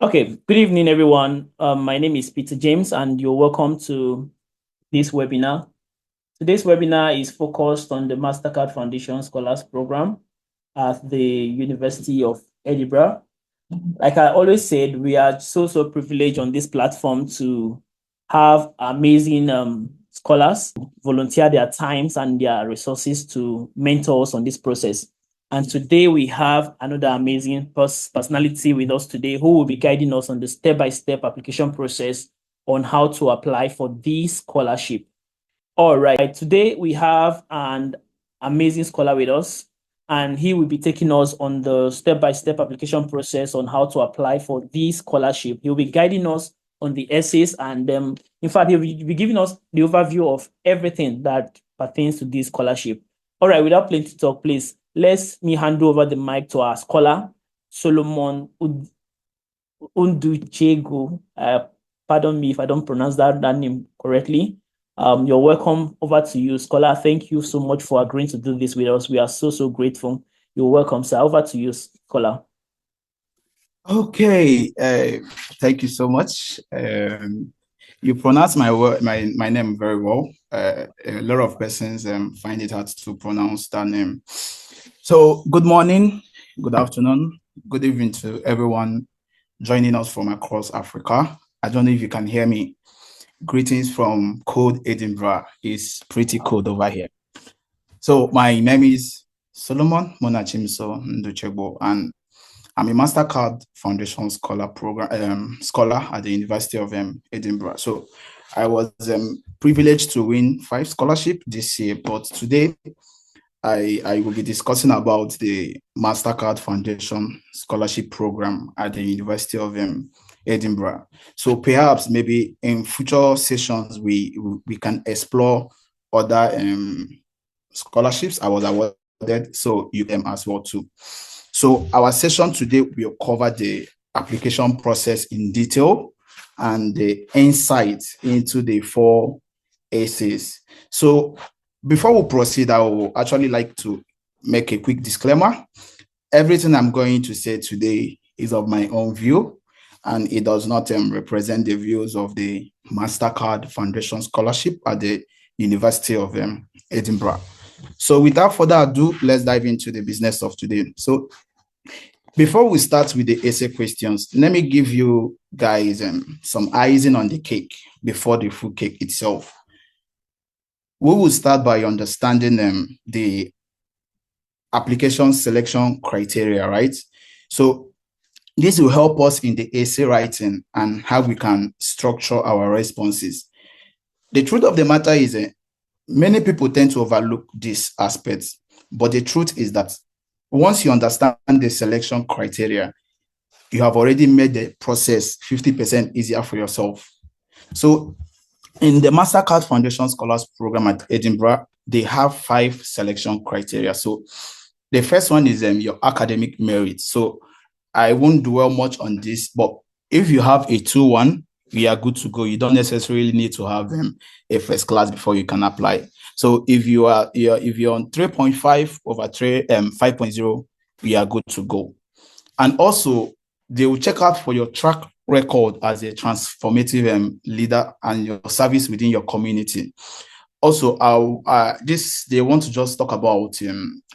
Okay, good evening, everyone. My name is Peter James, and you're welcome to this webinar. Today's webinar is focused on the Mastercard Foundation Scholars Program at the University of Edinburgh. Like I always said, we are so privileged on this platform to have amazing scholars volunteer their times and their resources to mentor us on this process. And today we have another amazing personality with us today who will be guiding us on the step-by-step application process on how to apply for this scholarship. All right, today we have an amazing scholar with us, and he will be taking us on the step-by-step application process on how to apply for this scholarship. He'll be guiding us on the essays, and in fact, he'll be giving us the overview of everything that pertains to this scholarship. All right, without plenty talk, please, let me hand over the mic to our scholar, Solomon Nduchegwo. Pardon me if I don't pronounce that name correctly. You're welcome. Over to you, scholar. Thank you so much for agreeing to do this with us. We are so grateful. You're welcome, sir. Over to you, scholar. Okay, thank you so much. You pronounce my name very well. A lot of persons find it hard to pronounce that name. So, good morning, good afternoon, good evening to everyone joining us from across Africa. I don't know if you can hear me. Greetings from cold Edinburgh. It's pretty cold over here. So, my name is Solomon Nduchegwo, and I'm a Mastercard Foundation Scholar at the University of Edinburgh. So I was privileged to win 5 scholarships this year, but today I will be discussing about the Mastercard Foundation Scholarship Program at the University of Edinburgh. So perhaps maybe in future sessions we can explore other scholarships I was awarded, so you can as well too. So our session today will cover the application process in detail and the insight into the 4 essays. So before we proceed, I would actually like to make a quick disclaimer. Everything I'm going to say today is of my own view, and it does not represent the views of the Mastercard Foundation Scholarship at the University of Edinburgh. So without further ado, let's dive into the business of today. So before we start with the essay questions, let me give you guys some icing on the cake before the full cake itself. We will start by understanding the application selection criteria, right? So this will help us in the essay writing and how we can structure our responses. The truth of the matter is many people tend to overlook these aspects, but the truth is that once you understand the selection criteria, you have already made the process 50% easier for yourself. So in the Mastercard Foundation Scholars Program at Edinburgh, they have 5 selection criteria. So the first one is your academic merit. So I won't dwell much on this, but if you have a 2-1, we are good to go. You don't necessarily need to have a first class before you can apply. So if you're on 3.5 over 5.0, we are good to go. And also, they will check out for your track record as a transformative leader and your service within your community. Also, they want to just talk about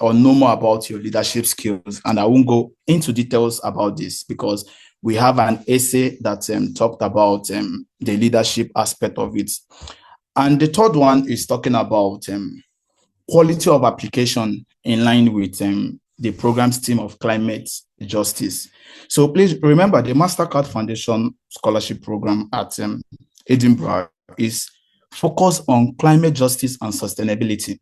or know more about your leadership skills, and I won't go into details about this because we have an essay that talked about the leadership aspect of it. And the third one is talking about quality of application in line with the program's theme of climate justice. So please remember the Mastercard Foundation Scholarship Program at Edinburgh is focused on climate justice and sustainability.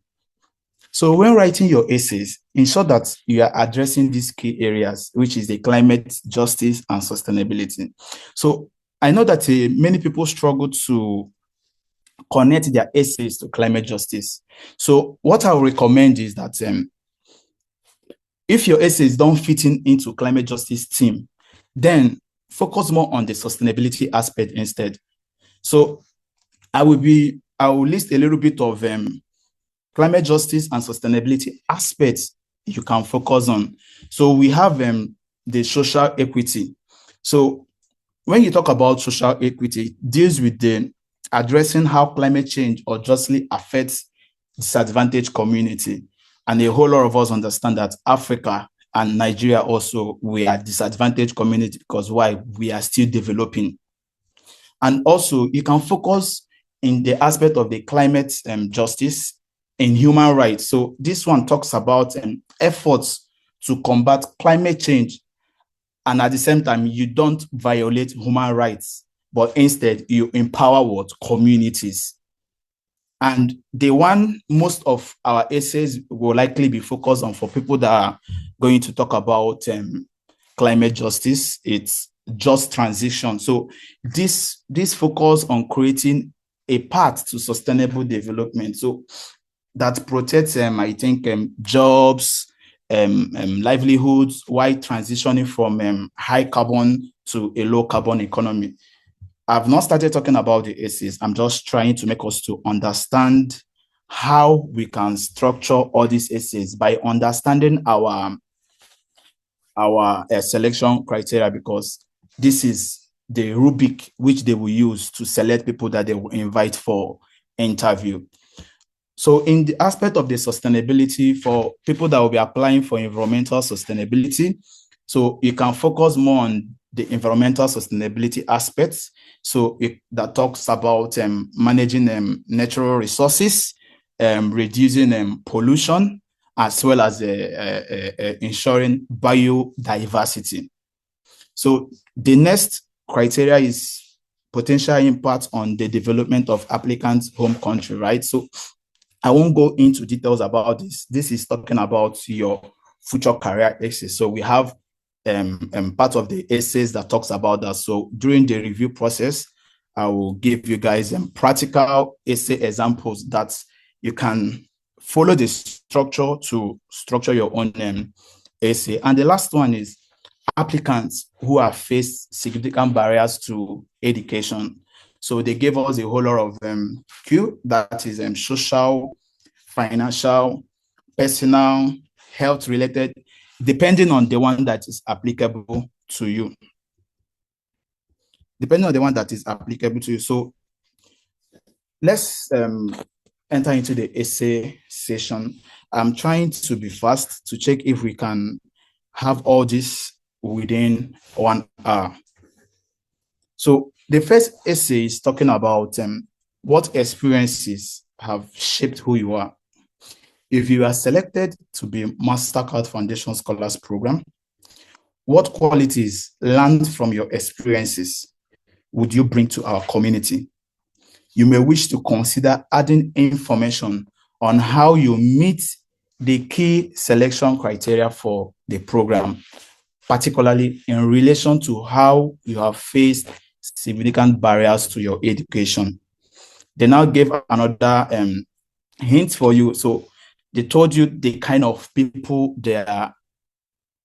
So when writing your essays, ensure that you are addressing these key areas, which is the climate justice and sustainability. So I know that many people struggle to connect their essays to climate justice. So what I would recommend is that if your essays don't fit into climate justice theme, then focus more on the sustainability aspect instead. So I will list a little bit of climate justice and sustainability aspects you can focus on. So we have the social equity. So when you talk about social equity, it deals with the addressing how climate change unjustly affects disadvantaged community. And a whole lot of us understand that Africa and Nigeria also, we are disadvantaged community because why? We are still developing. And also you can focus in the aspect of the climate justice and human rights. So this one talks about efforts to combat climate change, and at the same time, you don't violate human rights, but instead you empower what? Communities. And the one most of our essays will likely be focused on for people that are going to talk about climate justice, it's just transition. So this focus on creating a path to sustainable development. So that protects, I think, jobs, livelihoods, while transitioning from high carbon to a low carbon economy. I've not started talking about the essays. I'm just trying to make us to understand how we can structure all these essays by understanding our selection criteria, because this is the rubric which they will use to select people that they will invite for interview. So in the aspect of the sustainability, for people that will be applying for environmental sustainability, so you can focus more on the environmental sustainability aspects. So that talks about managing natural resources, reducing pollution, as well as ensuring biodiversity. So the next criteria is potential impact on the development of applicants' home country, right? So I won't go into details about this. This is talking about your future career essays. So we have part of the essays that talks about that. So during the review process, I will give you guys practical essay examples that you can follow the structure to structure your own essay. And the last one is applicants who have faced significant barriers to education. So they gave us a whole lot of Q, that is social, financial, personal, health related, depending on the one that is applicable to you. Depending on the one that is applicable to you. So let's enter into the essay session. I'm trying to be fast to check if we can have all this within 1 hour. So the first essay is talking about what experiences have shaped who you are. If you are selected to be Mastercard Foundation Scholars Program, what qualities learned from your experiences would you bring to our community? You may wish to consider adding information on how you meet the key selection criteria for the program, particularly in relation to how you have faced significant barriers to your education. They now gave another hint for you. So they told you the kind of people they are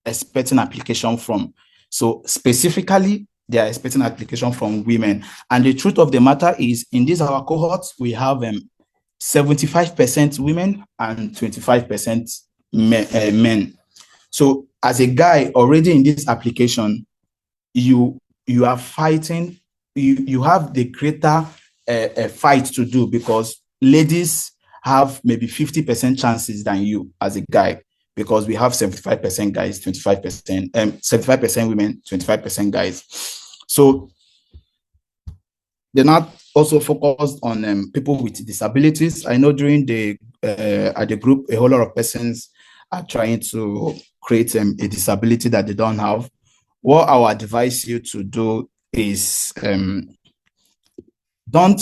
expecting application from. So specifically, they are expecting application from women. And the truth of the matter is, in this our cohorts, we have 75% women and 25% men. So as a guy already in this application, you are fighting, you have the greater fight to do, because ladies have maybe 50% chances than you as a guy, because we have 75% guys, 25%, 75% women, 25% guys. So they're not also focused on people with disabilities. I know during the at the group, a whole lot of persons are trying to create a disability that they don't have. What I would advise you to do is don't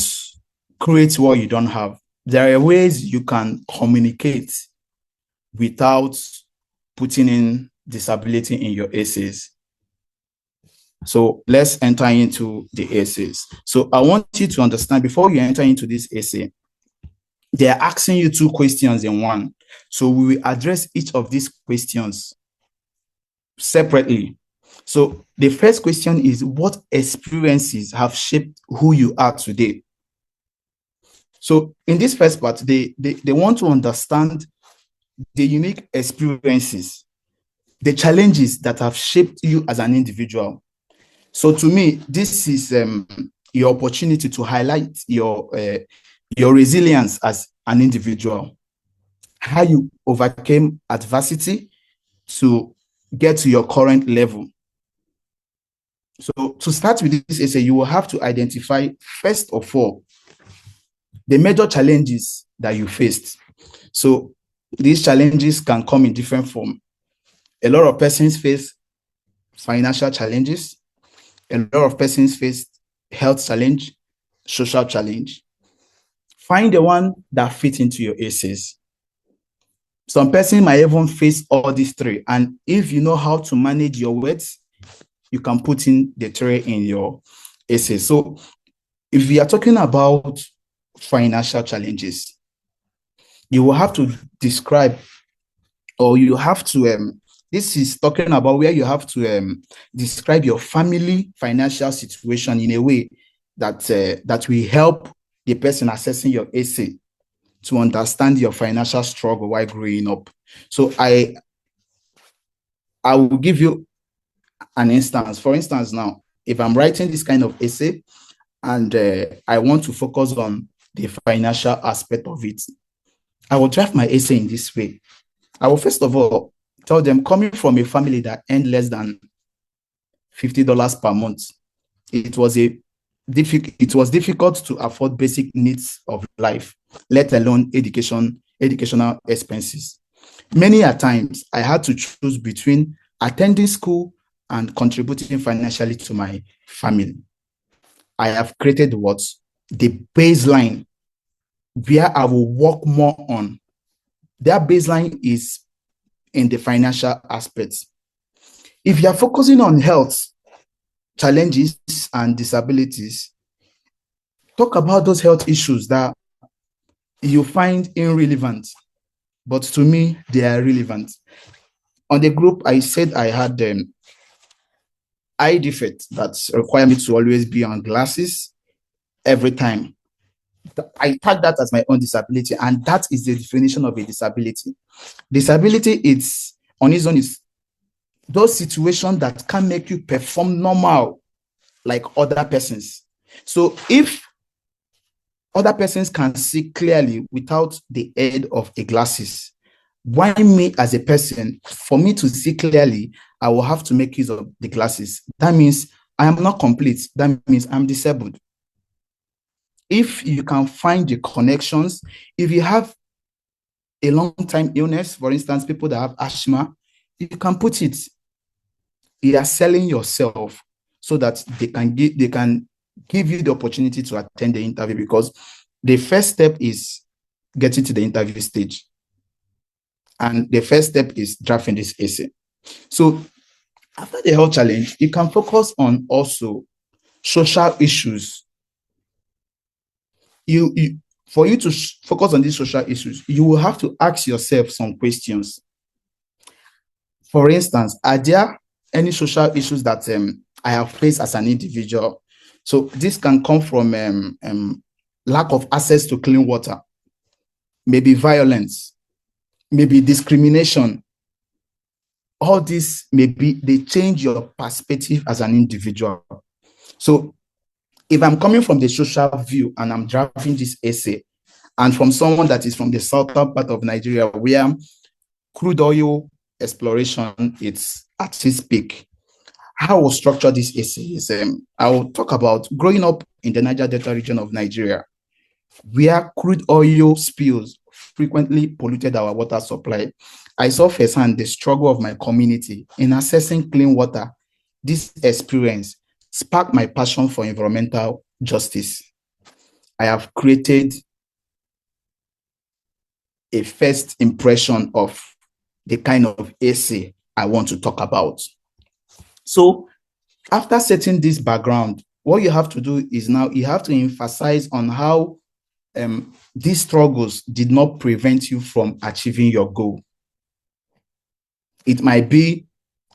create what you don't have. There are ways you can communicate without putting in disability in your essays. So let's enter into the essays. So I want you to understand, before you enter into this essay, they are asking you 2 questions in one. So we will address each of these questions separately. So the first question is, what experiences have shaped who you are today? So in this first part, they want to understand the unique experiences, the challenges that have shaped you as an individual. So to me, this is your opportunity to highlight your resilience as an individual, how you overcame adversity to get to your current level. So to start with this essay, you will have to identify, first of all, the major challenges that you faced. So these challenges can come in different forms. A lot of persons face financial challenges. A lot of persons face health challenge, social challenge. Find the one that fits into your essays. Some person might even face all these three. And if you know how to manage your words, you can put in the three in your essay. So if we are talking about financial challenges, you will have to describe, or you have to, this is talking about where you have to describe your family financial situation in a way that that will help the person assessing your essay to understand your financial struggle while growing up. So I will give you an instance. For instance, now, if I'm writing this kind of essay and I want to focus on the financial aspect of it, I will draft my essay in this way. I will first of all tell them, coming from a family that earned less than $50 per month, it was difficult to afford basic needs of life, let alone educational expenses. Many a times I had to choose between attending school and contributing financially to my family. I have created what? The baseline where I will work more on. That baseline is in the financial aspects. If you are focusing on health challenges and disabilities, talk about those health issues that you find irrelevant, but to me, they are relevant. On the group, I said I had eye defect that require me to always be on glasses every time. I tag that as my own disability, and that is the definition of a disability. Disability, it's on its own, is those situations that can make you perform normal like other persons. So if other persons can see clearly without the aid of a glasses, why me as a person, for me to see clearly, I will have to make use of the glasses. That means I am not complete. That means I'm disabled. If you can find the connections, if you have a long-time illness, for instance, people that have asthma, you can put it. You are selling yourself so that they can give you the opportunity to attend the interview, because the first step is getting to the interview stage. And the first step is drafting this essay. So after the health challenge, you can focus on also social issues. For you to focus on these social issues, you will have to ask yourself some questions. For instance, are there any social issues that I have faced as an individual? So this can come from lack of access to clean water, maybe violence, maybe discrimination. All this, maybe they change your perspective as an individual. So if I'm coming from the social view and I'm drafting this essay, and from someone that is from the southern part of Nigeria, where crude oil exploration it's at its peak, how I will structure this essay is I will talk about growing up in the Niger Delta region of Nigeria, where crude oil spills frequently polluted our water supply. I saw firsthand the struggle of my community in accessing clean water. This experience sparked my passion for environmental justice. I have created a first impression of the kind of essay I want to talk about. So after setting this background, what you have to do is now you have to emphasize on how these struggles did not prevent you from achieving your goal. It might be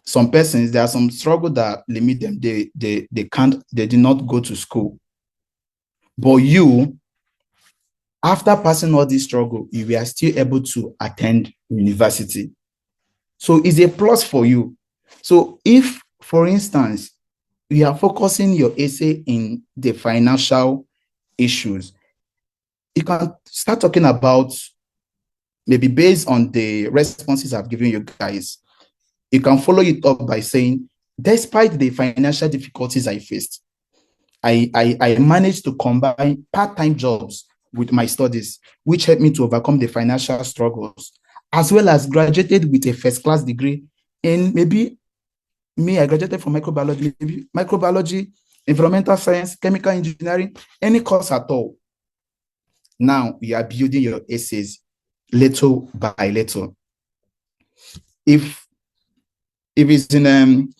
some persons, there are some struggles that limit them. They did not go to school. But you, after passing all this struggle, you were still able to attend university. So it's a plus for you. So if, for instance, you are focusing your essay in the financial issues, you can start talking about, maybe based on the responses I've given you guys, you can follow it up by saying, despite the financial difficulties I faced, I managed to combine part-time jobs with my studies, which helped me to overcome the financial struggles, as well as graduated with a first-class degree in, maybe me, I graduated from microbiology, environmental science, chemical engineering, any course at all. Now you are building your essays little by little. If it's in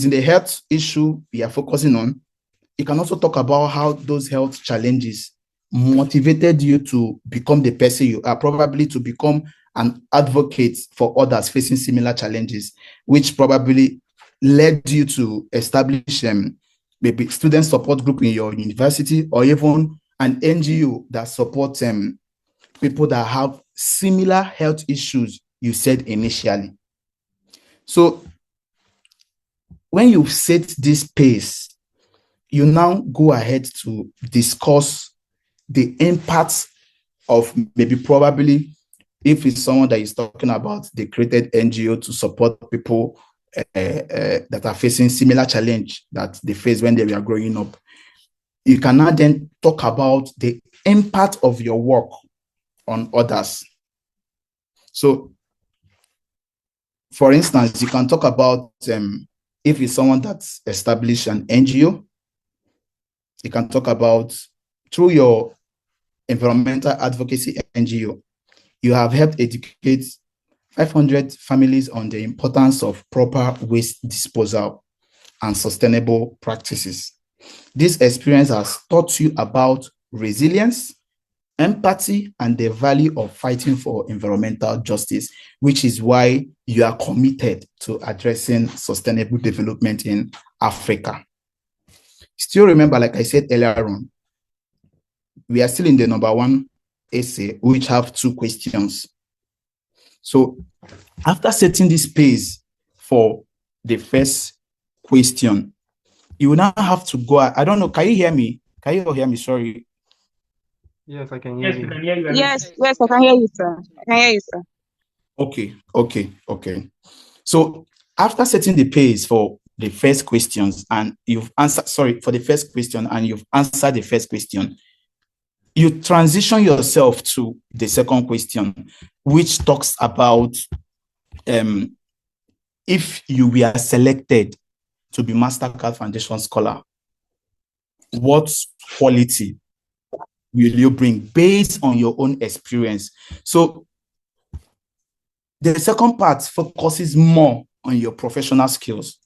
the health issue we are focusing on, you can also talk about how those health challenges motivated you to become the person you are, probably to become an advocate for others facing similar challenges, which probably led you to establish maybe student support group in your university, or even an NGO that supports people that have similar health issues you said initially. So when you set this pace, you now go ahead to discuss the impacts of, maybe probably, if it's someone that is talking about the created NGO to support people that are facing similar challenge that they face when they were growing up, you can now then talk about the impact of your work on others. So, for instance, you can talk about if it's someone that's established an NGO, you can talk about, through your environmental advocacy NGO, you have helped educate 500 families on the importance of proper waste disposal and sustainable practices. This experience has taught you about resilience, empathy, and the value of fighting for environmental justice, which is why you are committed to addressing sustainable development in Africa. Still remember, like I said earlier on, we are still in the number one essay, which have 2 questions. So after setting this pace for the first question, you will now have to go. I don't know. Can you hear me? Can you hear me? Sorry. Yes, I can hear you. Yes, I can hear you, sir. I can hear you, sir. Okay. So after setting the pace for the first questions, and you've answered, for the first question, and you've answered the first question, you transition yourself to the second question, which talks about if you were selected to be Mastercard Foundation Scholar, what quality will you bring based on your own experience? So the second part focuses more on your professional skills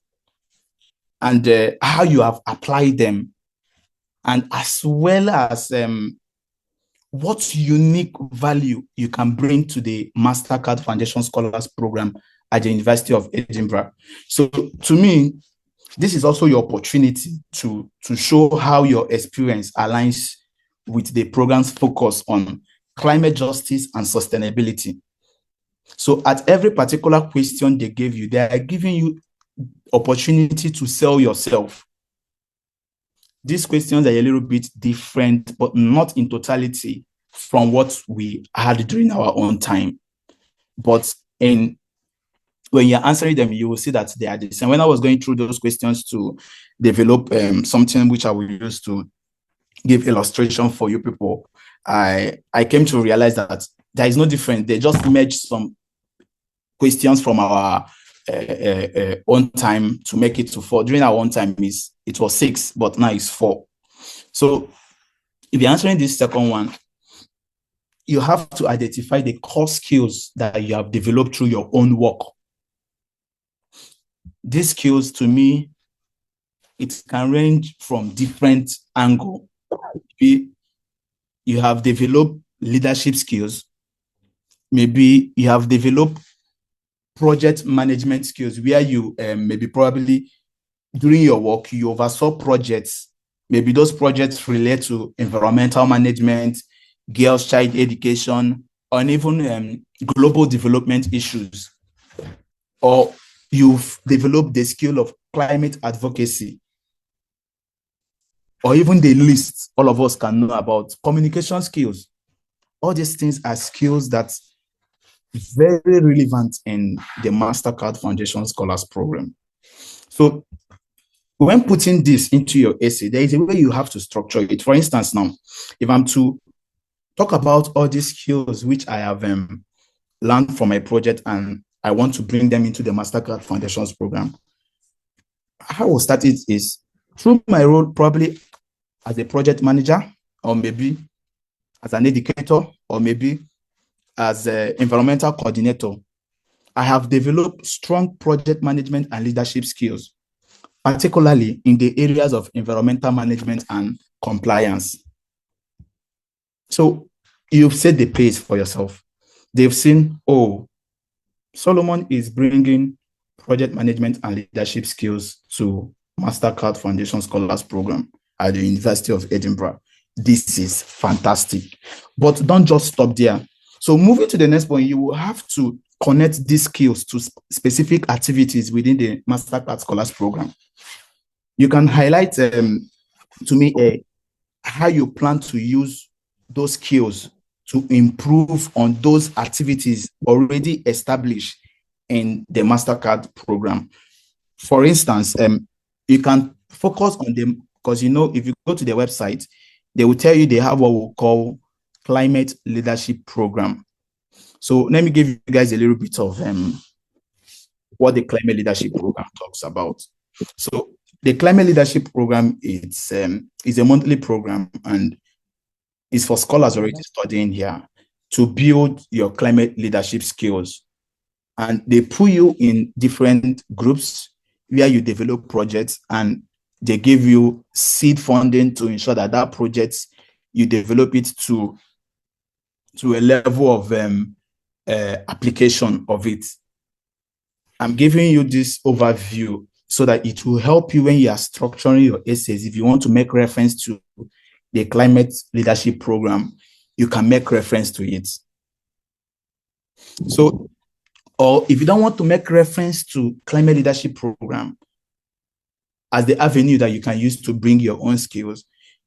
and how you have applied them, and as well as what unique value you can bring to the Mastercard Foundation Scholars Program at the University of Edinburgh. So to me, this is also your opportunity to show how your experience aligns with the program's focus on climate justice and sustainability. So at every particular question they gave you, they are giving you opportunity to sell yourself. These questions are a little bit different, but not in totality from what we had during our own time. But when you're answering them, you will see that they are the same. When I was going through those questions to develop something which I will use to give illustration for you people, I came to realize that there is no difference. They just merged some questions from our own time to make it to 4. During our own time, it was 6, but now it's 4. So if you're answering this second one, you have to identify the core skills that you have developed through your own work. These skills, to me, it can range from different angles. You have developed leadership skills. Maybe you have developed project management skills, where you maybe probably during your work, you oversaw projects. Maybe those projects relate to environmental management, girls' child education, or even global development issues. Or you've developed the skill of climate advocacy. or even the least all of us can know about communication skills. All these things are skills that very relevant in the Mastercard Foundation Scholars Program. So when putting this into your essay, there is a way you have to structure it. For instance, now, if I'm to talk about all these skills which I have learned from my project and I want to bring them into the Mastercard Foundations Program, how I will start it is through my role probably as a project manager, or maybe as an educator, or maybe as an environmental coordinator. I have developed strong project management and leadership skills, particularly in the areas of environmental management and compliance. So you've set the pace for yourself. They've seen, oh, Solomon is bringing project management and leadership skills to Mastercard Foundation Scholars Program at the University of Edinburgh. This is fantastic. But don't just stop there. So moving to the next point, you will have to connect these skills to specific activities within the Mastercard Scholars Program. You can highlight to me how you plan to use those skills to improve on those activities already established in the Mastercard program. For instance, you can focus on them because, you know, if you go to the website, they will tell you they have what we call climate leadership program. So let me give you guys a little bit of what the climate leadership program talks about. So the climate leadership program is a monthly program and is for scholars already studying here to build your climate leadership skills. And they put you in different groups where you develop projects, and they give you seed funding to ensure that that project, you develop it to a level of application of it. I'm giving you this overview so that it will help you when you are structuring your essays. If you want to make reference to the climate leadership program, you can make reference to it. So, or if you don't want to make reference to climate leadership program as the avenue that you can use to bring your own skills,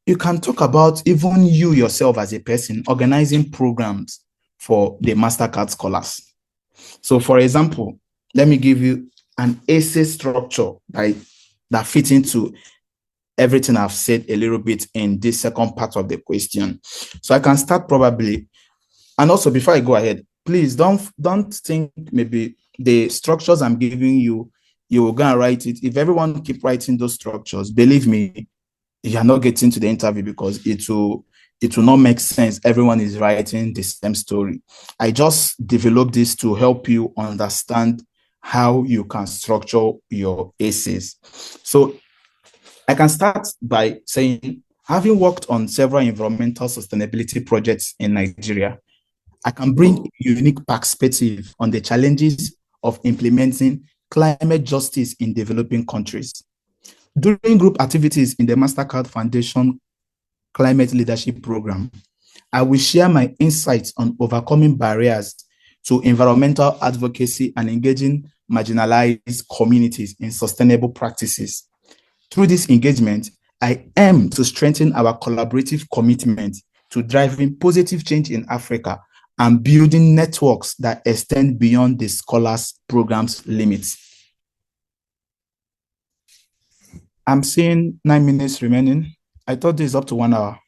you can talk about even you yourself as a person organizing programs for the Mastercard scholars. So for example, let me give you an essay structure that fits into everything I've said a little bit in this second part of the question. So I can start probably, and also before I go ahead, please don't think maybe the structures I'm giving you, you will go and write it. If everyone keep writing those structures, believe me, you are not getting to the interview because it will not make sense. Everyone is writing the same story. I just developed this to help you understand how you can structure your essays. So I can start by saying, having worked on several environmental sustainability projects in Nigeria, I can bring a unique perspective on the challenges of implementing climate justice in developing countries. During group activities in the Mastercard Foundation Climate Leadership Program, I will share my insights on overcoming barriers to environmental advocacy and engaging marginalized communities in sustainable practices. Through this engagement, I aim to strengthen our collaborative commitment to driving positive change in Africa and building networks that extend beyond the scholars program's limits. I'm seeing 9 minutes remaining. I thought this is up to 1 hour.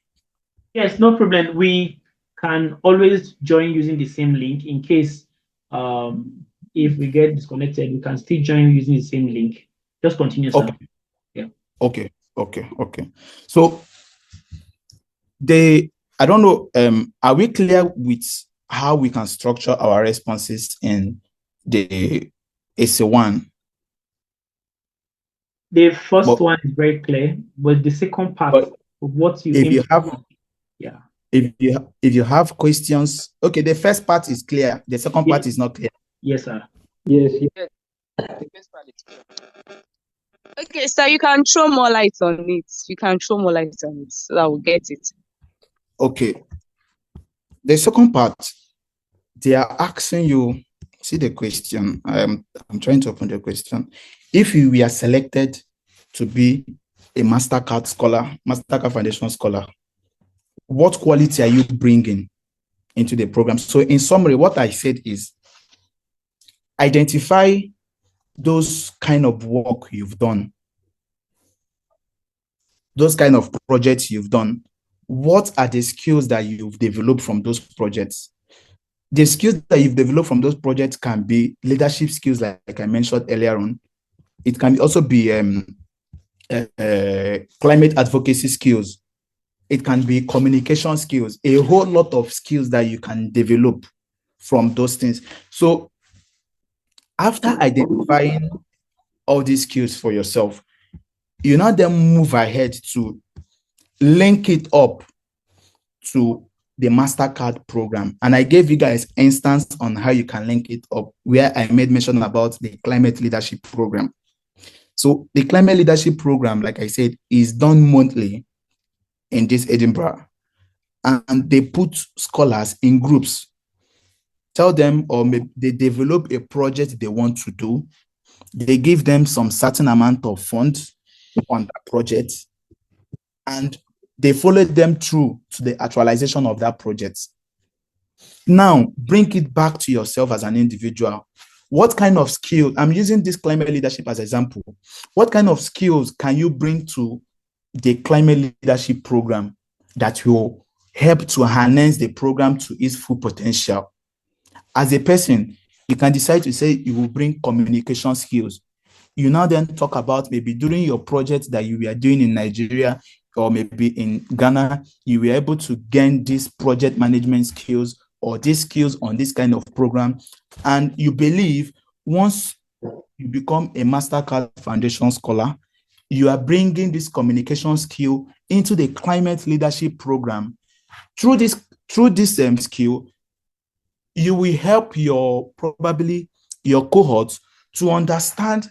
Yes, no problem. We can always join using the same link in case if we get disconnected, we can still join using the same link. Just continue, sir. Okay. Yeah. Okay. So I don't know, are we clear with how we can structure our responses in the essay 1? The first one is very clear, but the second part of what you if you have, yeah. If you have questions, okay, the first part is clear. The second part is not clear. Yes, sir. Yes. Okay, so you can throw more light on it. You can throw more light on it so that we'll get it. Okay. The second part, they are asking you, see the question. I'm trying to open the question. If you were selected to be a Mastercard Foundation Scholar, what quality are you bringing into the program? So in summary, what I said is identify those kind of work you've done, those kind of projects you've done. What are the skills that you've developed from those projects? The skills that you've developed from those projects can be leadership skills, like I mentioned earlier on. It can also be climate advocacy skills. It can be communication skills, a whole lot of skills that you can develop from those things. So after identifying all these skills for yourself, you now then move ahead to link it up to the Mastercard program. And I gave you guys instance on how you can link it up, where I made mention about the climate leadership program. So the climate leadership program, like I said, is done monthly in this Edinburgh. And they put scholars in groups, tell them, or maybe they develop a project they want to do. They give them some certain amount of funds on that project, and they follow them through to the actualization of that project. Now, bring it back to yourself as an individual. What kind of skill, I'm using this climate leadership as an example. What kind of skills can you bring to the climate leadership program that will help to harness the program to its full potential? As a person, you can decide to say you will bring communication skills. You now then talk about maybe during your project that you were doing in Nigeria or maybe in Ghana, you were able to gain these project management skills or these skills on this kind of program. And you believe once you become a Mastercard Foundation Scholar, you are bringing this communication skill into the climate leadership program. Through this skill, you will help probably your cohorts to understand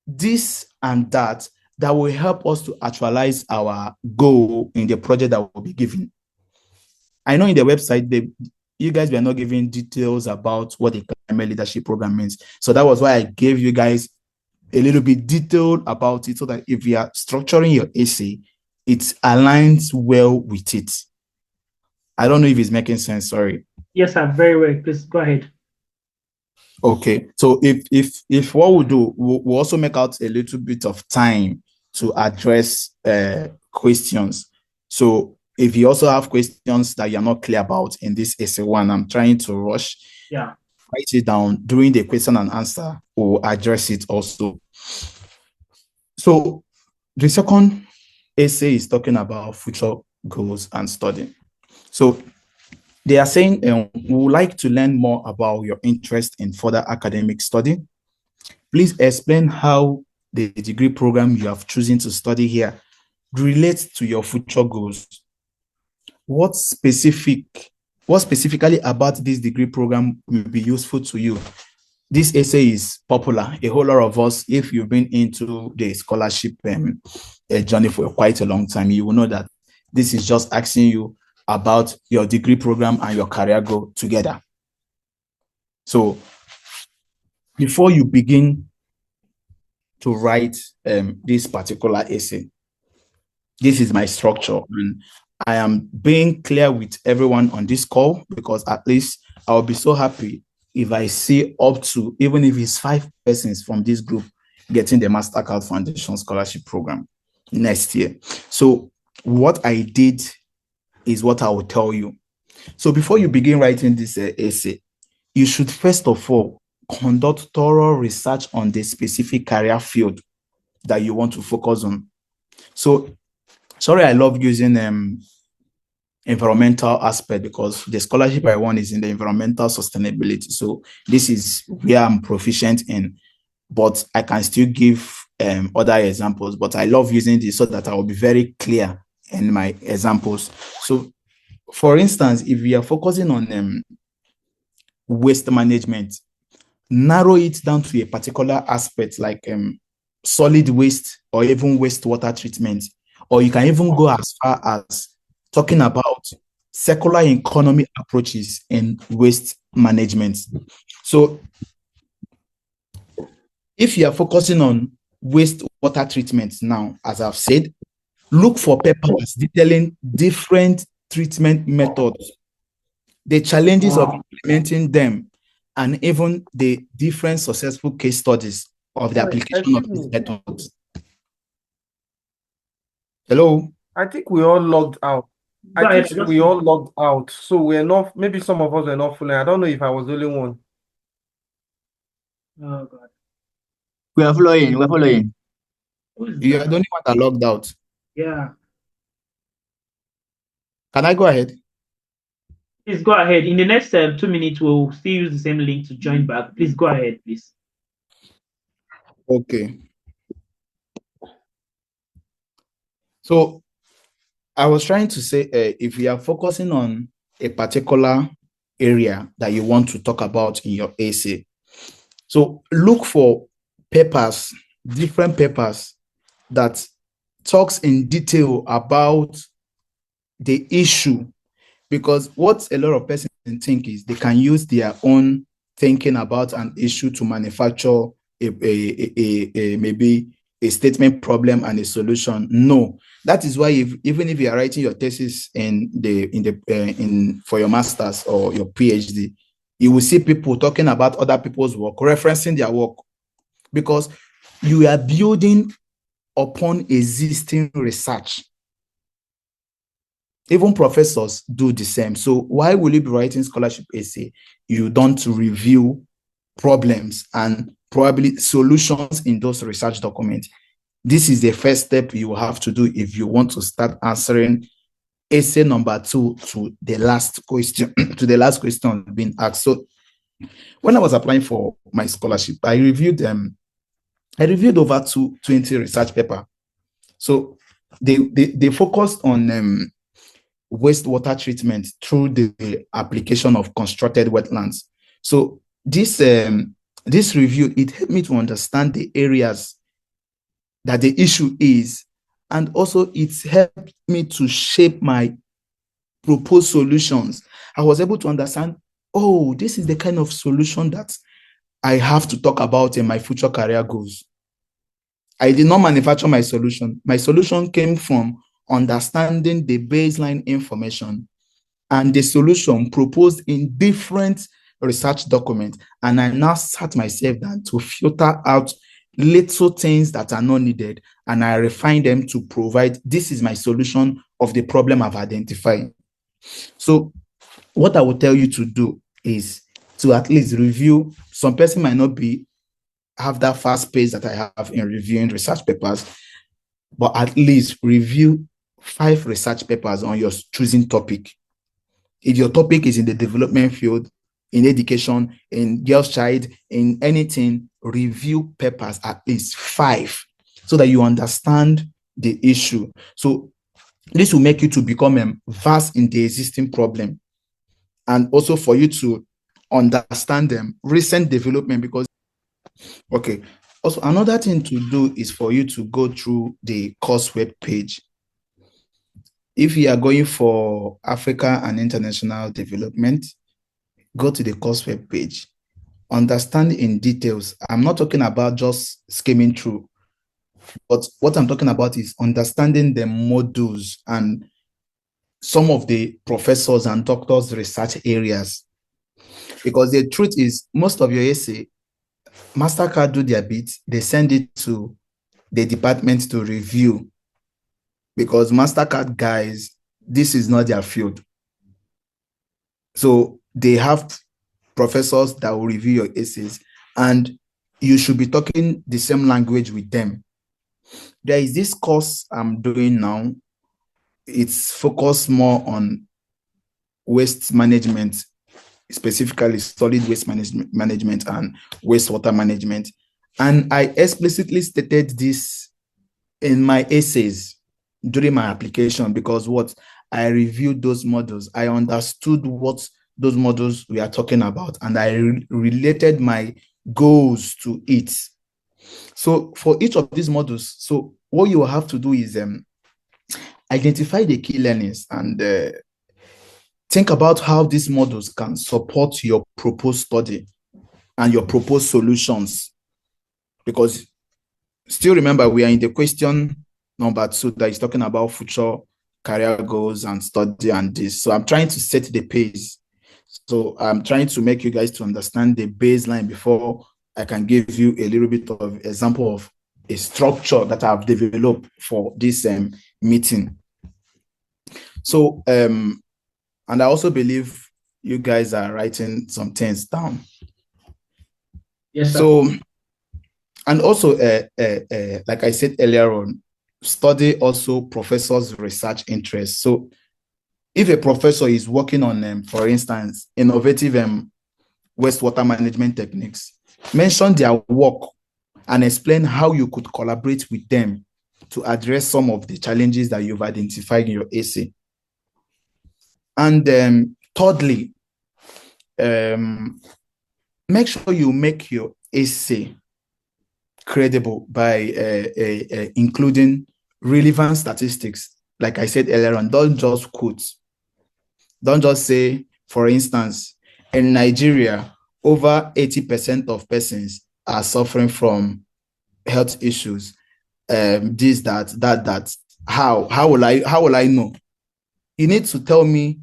this and that will help us to actualize our goal in the project that will be given. I know in the website, you guys were not giving details about what the climate leadership program means. So that was why I gave you guys a little bit detailed about it, so that if you are structuring your essay, it aligns well with it. I don't know if it's making sense. Sorry. Yes, sir. Very well. Please go ahead. Okay. So if what we do, we'll also make out a little bit of time to address questions. So if you also have questions that you're not clear about in this essay one, I'm trying to rush. Yeah. Write it down during the question and answer. We'll address it also. So the second essay is talking about future goals and study. So they are saying we would like to learn more about your interest in further academic study. Please explain how the degree program you have chosen to study here relates to your future goals. What specifically about this degree program will be useful to you? This essay is popular. A whole lot of us, if you've been into the scholarship journey for quite a long time, you will know that this is just asking you about your degree program and your career goal together. So before you begin to write this particular essay, this is my structure, and I am being clear with everyone on this call, because at least I'll be so happy if I see up to, even if it's 5 persons from this group getting the Mastercard Foundation Scholarship Program next year. So what I did is what I will tell you. So before you begin writing this essay, you should first of all conduct thorough research on the specific career field that you want to focus on. So, sorry, I love using environmental aspect, because the scholarship I want is in the environmental sustainability. So this is where I'm proficient in, but I can still give other examples, but I love using this so that I will be very clear in my examples. So for instance, if we are focusing on waste management, narrow it down to a particular aspect, like solid waste or even wastewater treatment, or you can even go as far as talking about circular economy approaches in waste management. So if you are focusing on wastewater treatment now, as I've said, Look for papers detailing different treatment methods, the challenges of implementing them, and even the different successful case studies of the application of these methods. Hello? I think we all logged out. I think we all logged out. So we're not, maybe some of us are not following. I don't know if I was the only one. Oh God. We are following. We're following. You are the only one that logged out. Yeah. Can I go ahead? Please go ahead. In the next 2 minutes, we'll still use the same link to join back. Please go ahead, please. Okay. So I was trying to say, if you are focusing on a particular area that you want to talk about in your essay, so look for papers, different papers that talks in detail about the issue, because what a lot of persons think is they can use their own thinking about an issue to manufacture maybe a statement problem and a solution. No, that is why even if you are writing your thesis for your master's or your PhD, you will see people talking about other people's work, referencing their work, because you are building upon existing research. Even professors do the same. So why will you be writing scholarship essay? You don't review problems and probably solutions in those research documents. This is the first step you have to do if you want to start answering essay number 2 to the last question, to the last question being asked. So when I was applying for my scholarship, I reviewed over 20 research papers. So they focused on wastewater treatment through the application of constructed wetlands. So this review, it helped me to understand the areas that the issue is, and also it's helped me to shape my proposed solutions. I was able to understand, oh, this is the kind of solution that I have to talk about in my future career goals. I did not manufacture my solution. My solution came from understanding the baseline information and the solution proposed in different research documents. And I now sat myself down to filter out little things that are not needed, and I refine them to provide, this is my solution of the problem I've identified. So what I will tell you to do is to at least review. Some person might not have that fast pace that I have in reviewing research papers, but at least review 5 research papers on your choosing topic. If your topic is in the development field, in education, in girls' child, in anything, review papers at least 5 so that you understand the issue. So this will make you to become vast in the existing problem, and also for you to understand them recent development. Because okay, also another thing to do is for you to go through the course web page. If you are going for Africa and international development, go to the course web page. Understand in details. I'm not talking about just skimming through, but what I'm talking about is understanding the modules and some of the professors and doctors' research areas. Because the truth is, most of your essay, Mastercard do their bit, they send it to the department to review, because Mastercard guys, this is not their field. So they have professors that will review your essays, and you should be talking the same language with them. There is this course I'm doing now. It's focused more on waste management, specifically solid waste management and wastewater management. And I explicitly stated this in my essays during my application, because what I reviewed those models, I understood what those models we are talking about, and I related my goals to it. So for each of these models, so what you have to do is identify the key learnings and think about how these models can support your proposed study and your proposed solutions. Because still remember, we are in the question number 2 that is talking about future career goals and study and this. So I'm trying to set the pace. So I'm trying to make you guys to understand the baseline before I can give you a little bit of example of a structure that I've developed for this meeting. So, and I also believe you guys are writing some things down. Yes, sir. So, and also, like I said earlier on, study also professors' research interests. So, if a professor is working on, for instance, innovative wastewater management techniques, mention their work and explain how you could collaborate with them to address some of the challenges that you've identified in your essay. And thirdly, make sure you make your essay credible by including relevant statistics. Like I said earlier on, don't just quote. Don't just say, for instance, in Nigeria, over 80% of persons are suffering from health issues. This, that. How will I know? You need to tell me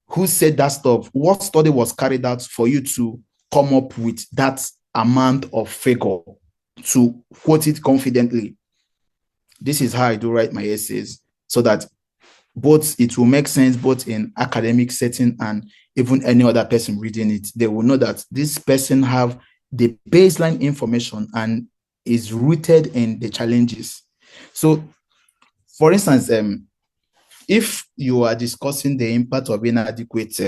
who said that stuff, what study was carried out for you to come up with that amount of figure to quote it confidently. This is how I do write my essays, so that both it will make sense both in academic setting and even any other person reading it. They will know that this person have the baseline information and is rooted in the challenges. So, for instance, if you are discussing the impact of inadequate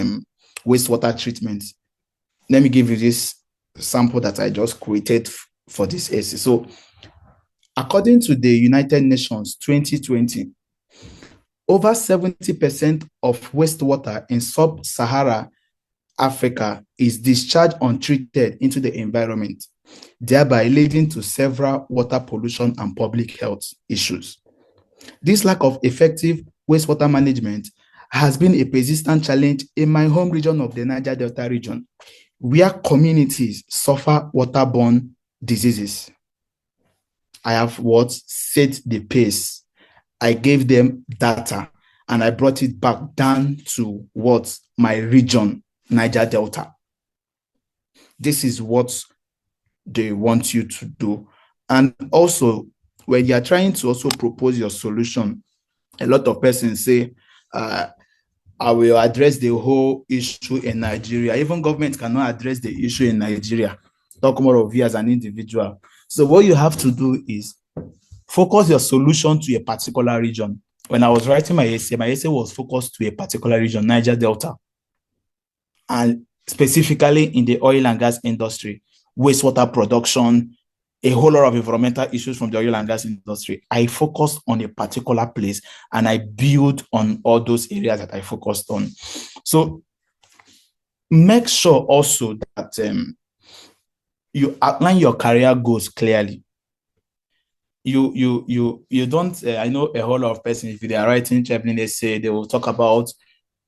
wastewater treatment, let me give you this sample that I just created for this essay. So, according to the United Nations 2020, over 70% of wastewater in sub-Saharan Africa is discharged untreated into the environment, thereby leading to several water pollution and public health issues. This lack of effective wastewater management has been a persistent challenge in my home region of the Niger Delta region, where communities suffer waterborne diseases. I have set the pace. I gave them data and I brought it back down to my region, Niger Delta. This is what they want you to do. And also, when you are trying to also propose your solution, a lot of persons say, I will address the whole issue in Nigeria. Even government cannot address the issue in Nigeria. Talk more of you as an individual. So what you have to do is focus your solution to a particular region. When I was writing my essay was focused to a particular region, Niger Delta, and specifically in the oil and gas industry, wastewater production, a whole lot of environmental issues from the oil and gas industry. I focused on a particular place and I build on all those areas that I focused on. So make sure also that you outline your career goals clearly. You don't, I know a whole lot of persons, if they are writing chaplain essay, they will talk about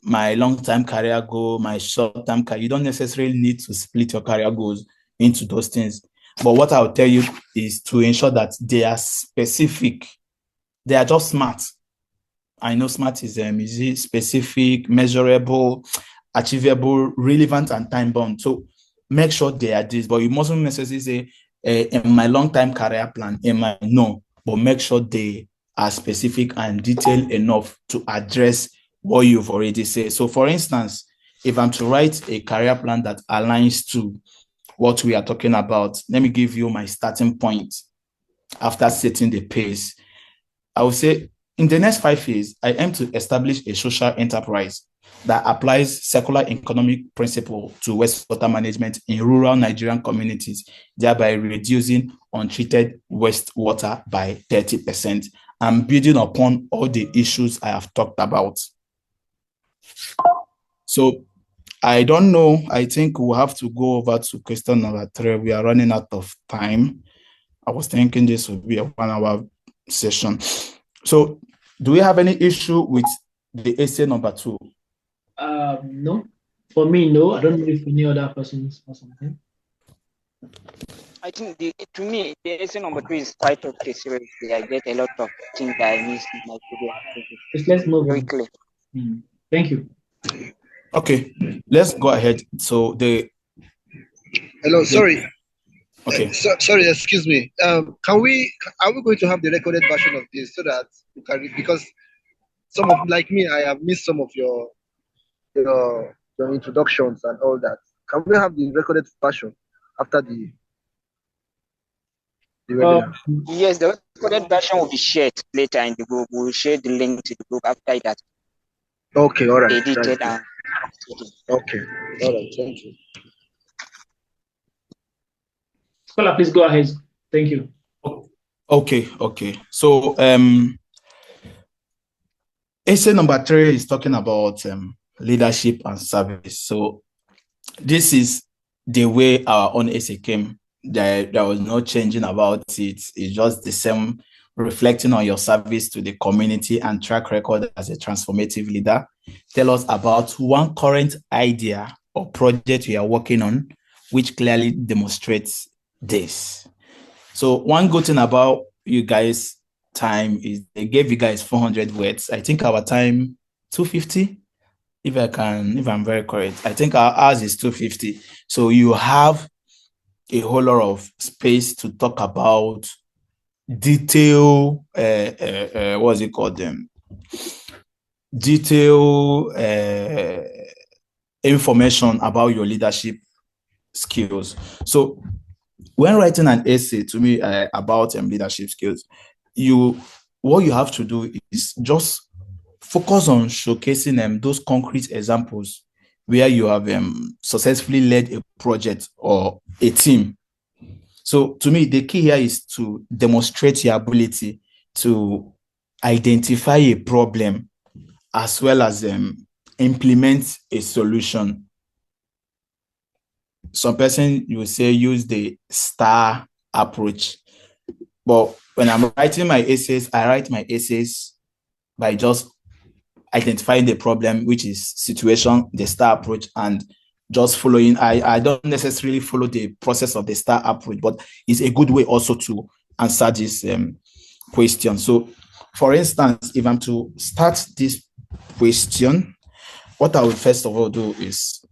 my long-term career goal, my short-term career. You don't necessarily need to split your career goals into those things. But what I'll tell you is to ensure that they are specific. They are just SMART. I know SMART is specific, measurable, achievable, relevant, and time-bound. So make sure they are this. But you mustn't necessarily say, in my long-term career plan, no. But make sure they are specific and detailed enough to address what you've already said. So for instance, if I'm to write a career plan that aligns to what we are talking about, let me give you my starting point after setting the pace. I will say, in the next 5 years, I aim to establish a social enterprise that applies circular economic principle to wastewater management in rural Nigerian communities, thereby reducing untreated wastewater by 30% and building upon all the issues I have talked about. So I don't know. I think we'll have to go over to question number 3. We are running out of time. I was thinking this would be a 1-hour session. So do we have any issue with the essay number 2? No. For me, no. I don't know if any other persons or something. I think to me, the essay number 2 is quite okay. Seriously, I get a lot of things that I missed in my previous. Let's move Very on. clear. Thank you. Okay, let's go ahead. So Hello, sorry. Okay. Sorry, excuse me. Are we going to have the recorded version of this so that you can read? Because some of, like me, I have missed some of your introductions and all that. Can we have the recorded version after the webinar? Yes, the recorded version will be shared later in the group. We'll share the link to the group after that. Okay, all right. Edited and okay, all right. Thank you. Scholar, please go ahead. Thank you. Okay. So essay number 3 is talking about leadership and service. So this is the way our own essay came. There was no changing about it. It's just the same, reflecting on your service to the community and track record as a transformative leader. Tell us about one current idea or project you are working on, which clearly demonstrates this. So one good thing about you guys' time is they gave you guys 400 words. I think our time 250, if I'm very correct. I think ours is 250. So you have a whole lot of space to talk about detail, what's it called them? Detail information about your leadership skills. So when writing an essay to me about leadership skills, what you have to do is just focus on showcasing those concrete examples where you have successfully led a project or a team. So to me, the key here is to demonstrate your ability to identify a problem as well as implement a solution. Some person, you will say, use the STAR approach. But when I'm writing my essays, I write my essays by just identifying the problem, which is situation, the STAR approach, and just following. I don't necessarily follow the process of the STAR approach, but it's a good way also to answer this question. So, for instance, if I'm to start this question, what I will first of all do is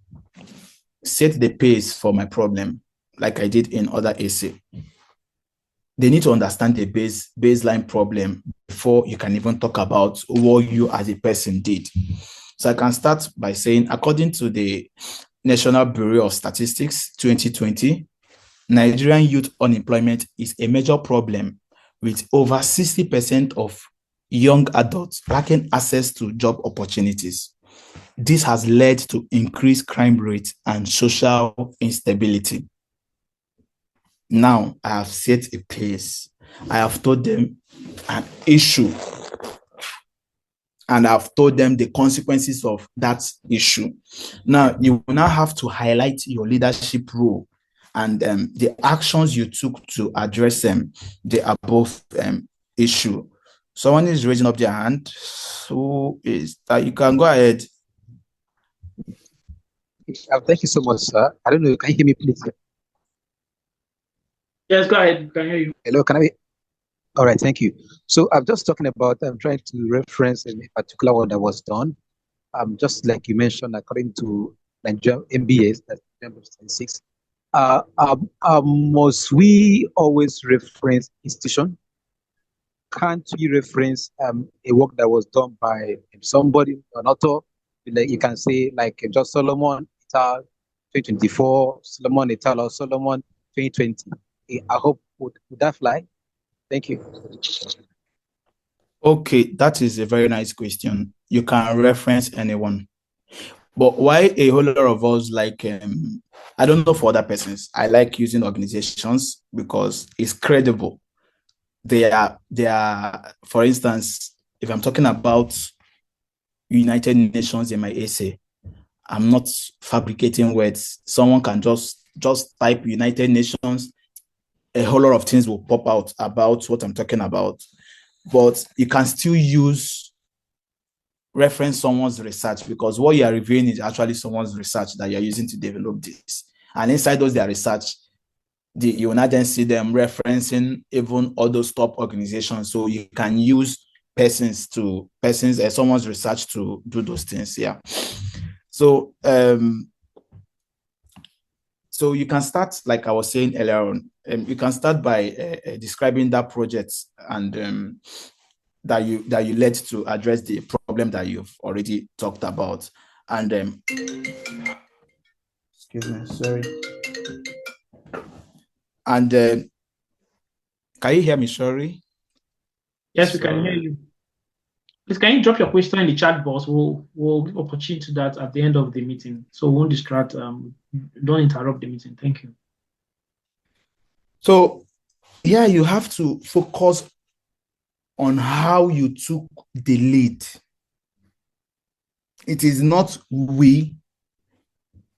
set the pace for my problem, like I did in other essay. They need to understand the baseline problem before you can even talk about what you as a person did. So I can start by saying, according to the National Bureau of Statistics 2020, Nigerian youth unemployment is a major problem, with over 60% of young adults lacking access to job opportunities. This has led to increased crime rates and social instability. Now, I have set a pace. I have told them an issue, and I've told them the consequences of that issue. Now, you will now have to highlight your leadership role and the actions you took to address the above issue. Someone is raising up their hand. Who is that? You can go ahead. Thank you so much, sir. I don't know. Can you hear me, please? Yes, go ahead. Can hear you. Hello, can I be? All right, thank you. So I'm just talking about, I'm trying to reference a particular one that was done. Just like you mentioned, according to Nigeria MBA, that's November 26. Must we always reference institution? Can't we reference a work that was done by somebody, an author? Like you can say, like just Solomon et al. 2024, Solomon et al. Or Solomon 2020. I hope would that fly? Thank you. Okay, that is a very nice question. You can reference anyone. But why a whole lot of us like, I don't know for other persons, I like using organizations because it's credible. They are, for instance, if I'm talking about United Nations in my essay, I'm not fabricating words. Someone can just type United Nations, a whole lot of things will pop out about what I'm talking about. But you can still reference someone's research, because what you are reviewing is actually someone's research that you're using to develop this. And inside those, their research, you will not then see them referencing even all those top organizations. So you can use someone's research to do those things. Yeah. So so you can start, like I was saying earlier on, you can start by describing that project and that you led to address the problem that you've already talked about. And excuse me, sorry. And can you hear me? Sorry. Yes, we can hear you. Please, can you drop your question in the chat box? We'll give opportunity to that at the end of the meeting, so we won't distract. Don't interrupt the meeting. Thank you. So yeah, you have to focus on how you took the lead. It is not we,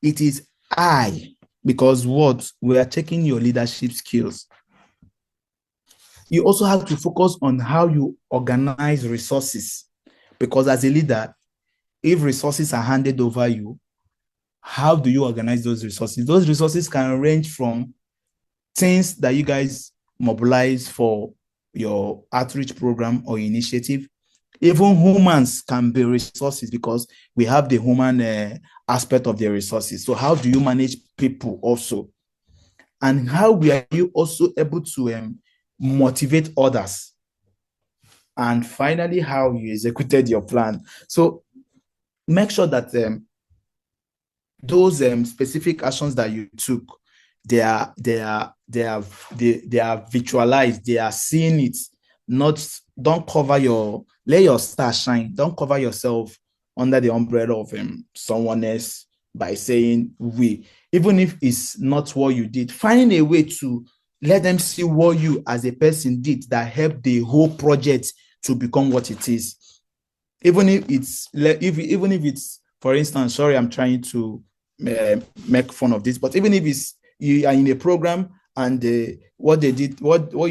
it is I, because what? We are checking your leadership skills. You also have to focus on how you organize resources, because as a leader, if resources are handed over you, how do you organize those resources? Those resources can range from things that you guys mobilize for your outreach program or initiative. Even humans can be resources, because we have the human aspect of the resources. So how do you manage people also? And how are you also able to motivate others? And finally, how you executed your plan. So make sure that those specific actions that you took, they are visualized, they are seeing it. Don't cover let your star shine. Don't cover yourself under the umbrella of someone else by saying we. Even if it's not what you did, finding a way to let them see what you as a person did that helped the whole project to become what it is. Even if it's, for instance, sorry, I'm trying to make fun of this, but even if you are in a program and what you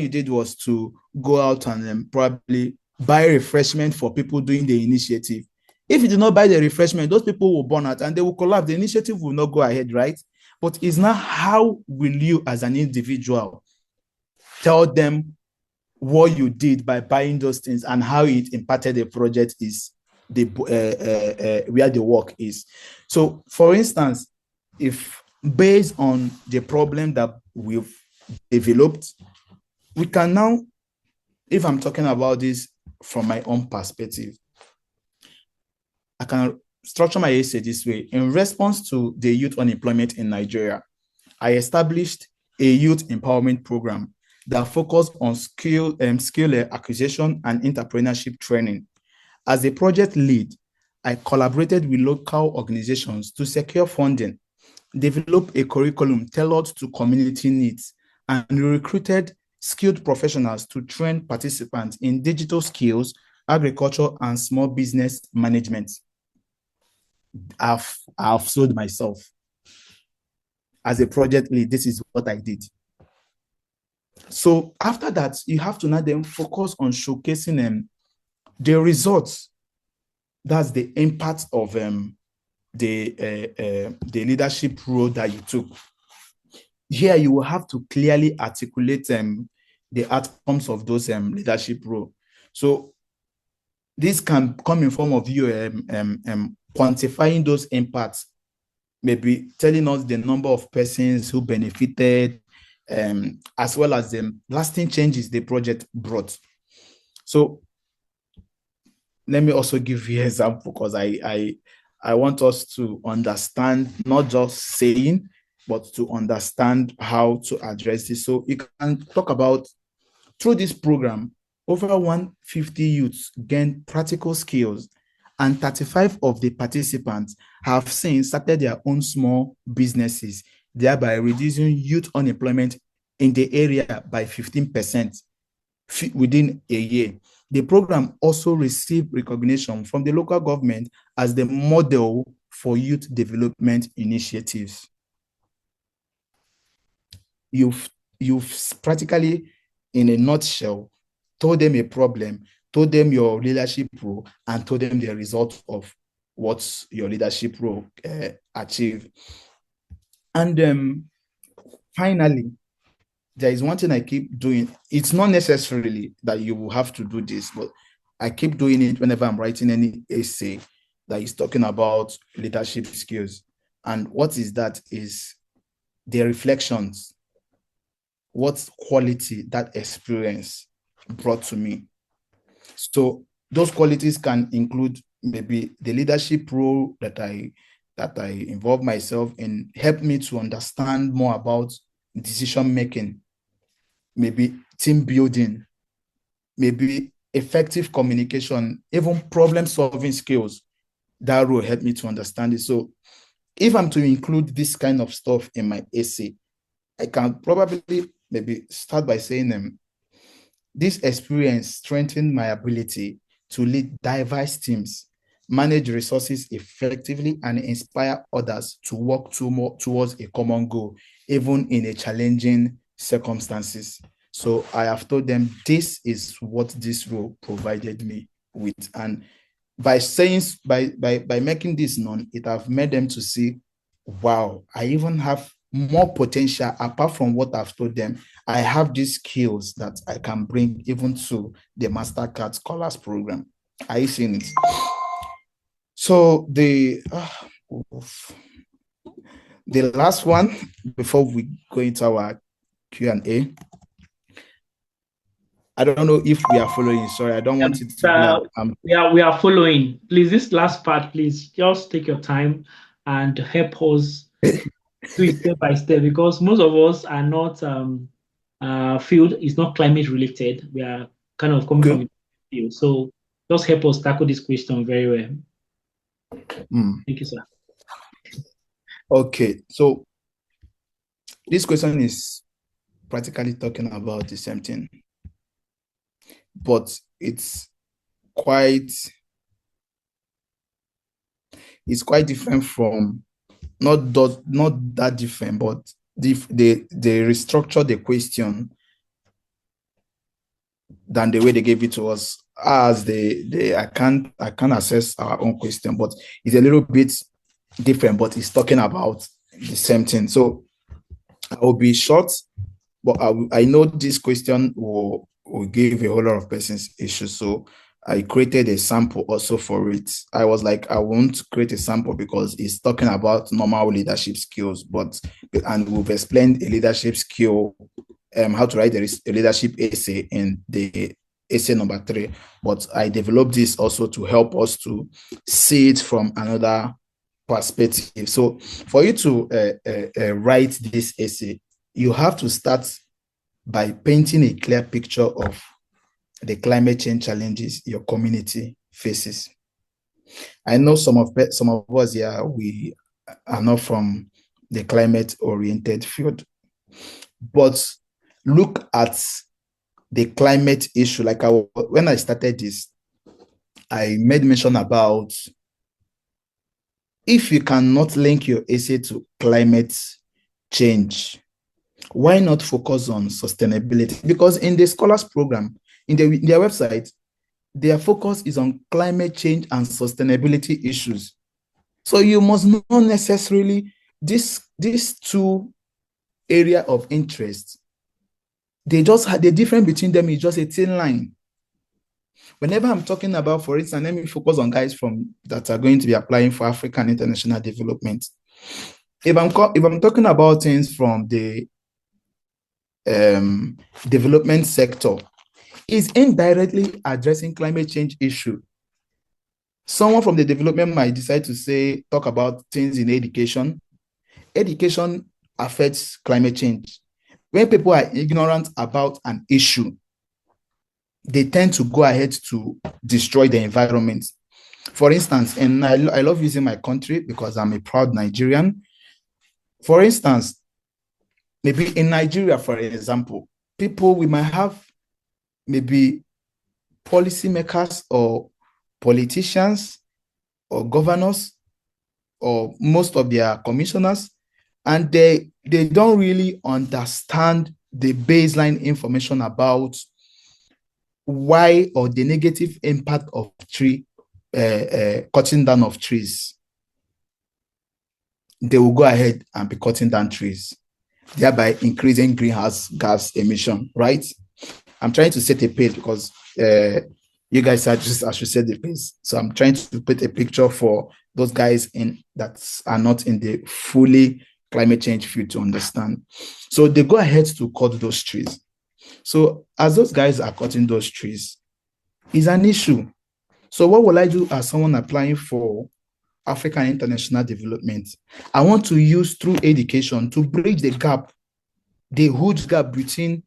did was to go out and probably buy refreshment for people doing the initiative. If you do not buy the refreshment, those people will burn out and they will collapse. The initiative will not go ahead, right? But it's not how will you as an individual tell them what you did by buying those things and how it impacted the project is where the work is. So for instance, if based on the problem that we've developed, we can now, if I'm talking about this from my own perspective, I can structure my essay this way. In response to the youth unemployment in Nigeria, I established a youth empowerment program that focused on skill acquisition and entrepreneurship training. As a project lead, I collaborated with local organizations to secure funding, develop a curriculum tailored to community needs, and recruited skilled professionals to train participants in digital skills, agriculture, and small business management. I've sold myself. As a project lead, this is what I did. So after that, you have to now then focus on showcasing the results. That's the impact of the leadership role that you took. Here, you will have to clearly articulate the outcomes of those leadership role. So this can come in form of you quantifying those impacts, maybe telling us the number of persons who benefited, as well as the lasting changes the project brought. So let me also give you an example, because I want us to understand, not just saying, but to understand how to address this. So you can talk about, through this program, over 150 youths gained practical skills, and 35 of the participants have since started their own small businesses, thereby reducing youth unemployment in the area by 15% within a year. The program also received recognition from the local government as the model for youth development initiatives. You've practically, in a nutshell, told them a problem, told them your leadership role, and told them the result of what your leadership role achieved. And finally, there is one thing I keep doing. It's not necessarily that you will have to do this, but I keep doing it whenever I'm writing any essay that is talking about leadership skills. And what is that is the reflections, what quality that experience brought to me. So those qualities can include maybe the leadership role that I involve myself in, help me to understand more about decision making, maybe team building, maybe effective communication, even problem solving skills. That role helped me to understand it. So if I'm to include this kind of stuff in my essay, I can probably maybe start by saying this experience strengthened my ability to lead diverse teams, manage resources effectively, and inspire others to work towards a common goal, even in a challenging circumstances. So I have told them this is what this role provided me with. And by making this known, it have made them to see, wow, I even have more potential apart from what I've told them. I have these skills that I can bring even to the Mastercard Scholars Program. Are you seeing it? So the last one before we go into our Q&A. I don't know if we are following. Sorry, I don't want it to be. We are following. Please, this last part, please just take your time and help us do it step by step, because most of us are not field is not climate related. We are kind of coming from the field. So just help us tackle this question very well. Thank you, sir. Okay, so this question is practically talking about the same thing, but it's quite different from not that different, but they restructure the question than the way they gave it to us. As I can't assess our own question, but it's a little bit different, but it's talking about the same thing. So I will be short, but I know this question will give a whole lot of persons issues. So I created a sample also for it. I was like, I won't create a sample because it's talking about normal leadership skills, and we've explained a leadership skill, how to write a leadership essay in the essay number 3. But I developed this also to help us to see it from another perspective. So for you to write this essay, you have to start by painting a clear picture of the climate change challenges your community faces. I know some of us here, we are not from the climate-oriented field, but look at the climate issue. Like when I started this, I made mention about if you cannot link your essay to climate change, why not focus on sustainability? Because in the Scholars Program, in their website, their focus is on climate change and sustainability issues. So you must not necessarily, these two areas of interest, the difference between them is just a thin line. Whenever I'm talking about, for instance, let me focus on guys that are going to be applying for African international development. If I'm talking about things from the development sector, is indirectly addressing climate change issue. Someone from the development might decide to talk about things in education. Education affects climate change. When people are ignorant about an issue, they tend to go ahead to destroy the environment. For instance, and I love using my country because I'm a proud Nigerian. For instance, maybe in Nigeria, for example, we might have maybe policymakers or politicians or governors or most of their commissioners, and they don't really understand the baseline information about why or the negative impact of cutting down of trees. They will go ahead and be cutting down trees. thereby increasing greenhouse gas emission, right? I'm trying to set a pace because you guys are just, as you said, the pace. So I'm trying to put a picture for those guys in that are not in the fully climate change field to understand. So they go ahead to cut those trees. So as those guys are cutting those trees, it's an issue. So what will I do as someone applying for African international development? I want to use through education to bridge the gap, the huge gap between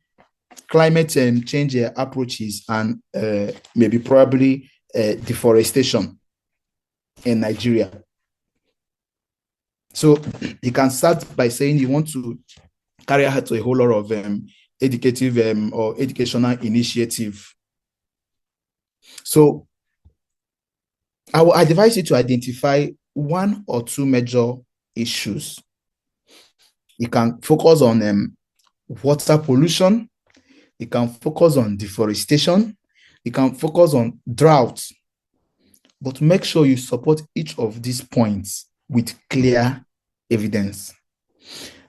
climate change approaches and maybe probably deforestation in Nigeria. So you can start by saying you want to carry out a whole lot of educative or educational initiative. So I will advise you to identify one or two major issues. You can focus on water pollution. You can focus on deforestation. You can focus on drought. But make sure you support each of these points with clear evidence.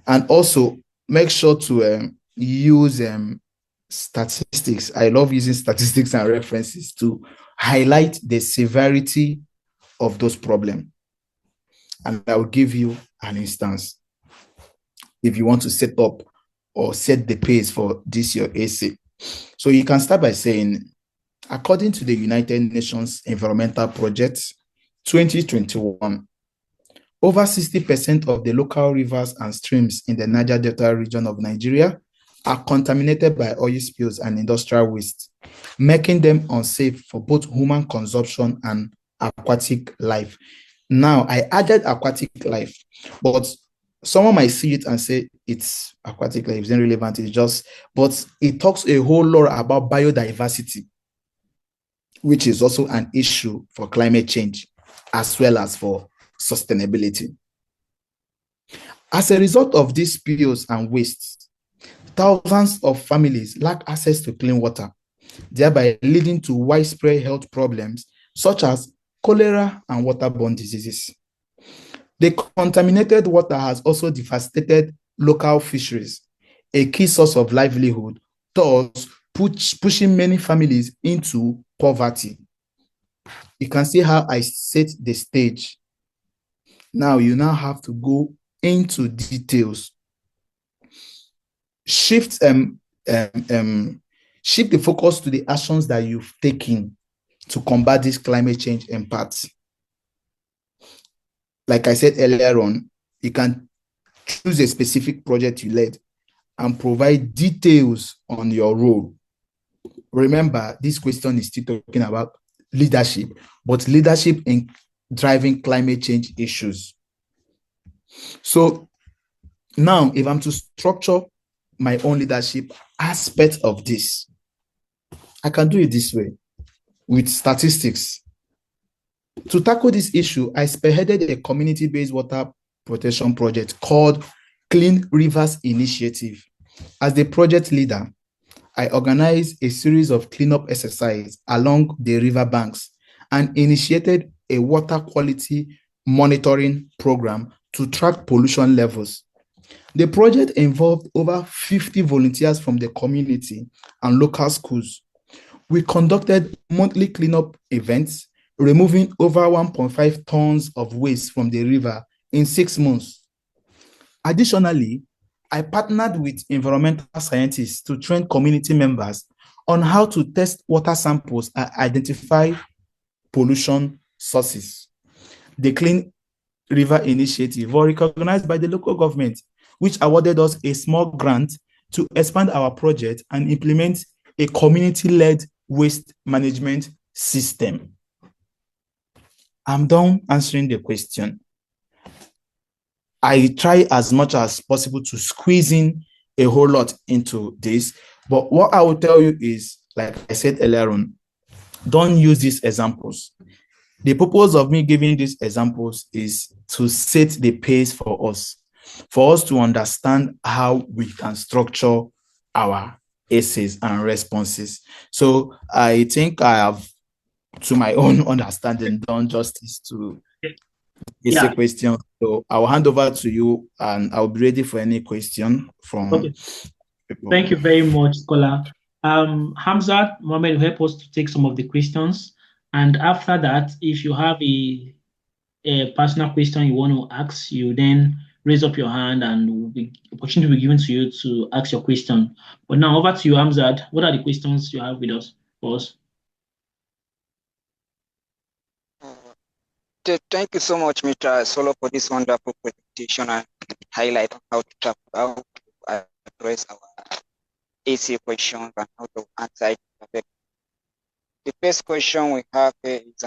And also make sure to use statistics. I love using statistics and references to highlight the severity of those problems. And I will give you an instance if you want to set up or set the pace for this your essay. So you can start by saying, according to the United Nations Environmental Project 2021, over 60% of the local rivers and streams in the Niger Delta region of Nigeria are contaminated by oil spills and industrial waste, making them unsafe for both human consumption and aquatic life. Now, I added aquatic life, but someone might see it and say it's aquatic life, it's irrelevant, it's just, but it talks a whole lot about biodiversity, which is also an issue for climate change, as well as for sustainability. As a result of these spills and wastes, thousands of families lack access to clean water, thereby leading to widespread health problems such as cholera and waterborne diseases. The contaminated water has also devastated local fisheries, a key source of livelihood, thus pushing many families into poverty. You can see how I set the stage. Now you now have to go into details. Shift the focus to the actions that you've taken to combat this climate change impacts. Like I said earlier on, you can choose a specific project you led and provide details on your role. Remember, this question is still talking about leadership, but leadership in driving climate change issues. So now, if I'm to structure my own leadership aspect of this, I can do it this way with statistics. To tackle this issue, I spearheaded a community-based water protection project called Clean Rivers Initiative. As the project leader, I organized a series of cleanup exercises along the river banks and initiated a water quality monitoring program to track pollution levels. The project involved over 50 volunteers from the community and local schools. We conducted monthly cleanup events, removing over 1.5 tons of waste from the river in 6 months. Additionally, I partnered with environmental scientists to train community members on how to test water samples and identify pollution sources. The Clean River Initiative was recognized by the local government, which awarded us a small grant to expand our project and implement a community-led waste management system. I'm done answering the question. I try as much as possible to squeeze in a whole lot into this, but what I will tell you is, like I said earlier on, don't use these examples. The purpose of me giving these examples is to set the pace for us to understand how we can structure our essays and responses. So I think I have, to my own understanding, done justice to essay question. So I'll hand over to you, and I'll be ready for any question from people. Thank you very much, Scholar. Hamzat, Mohammed will help us to take some of the questions. And after that, if you have a personal question you want to ask, you then raise up your hand and opportunity will be given to you to ask your question. But now over to you, Hamzat. What are the questions you have with us for us? Thank you so much, Mr. Solo, for this wonderful presentation and highlight how to address our essay questions and how to answer it. The first question we have is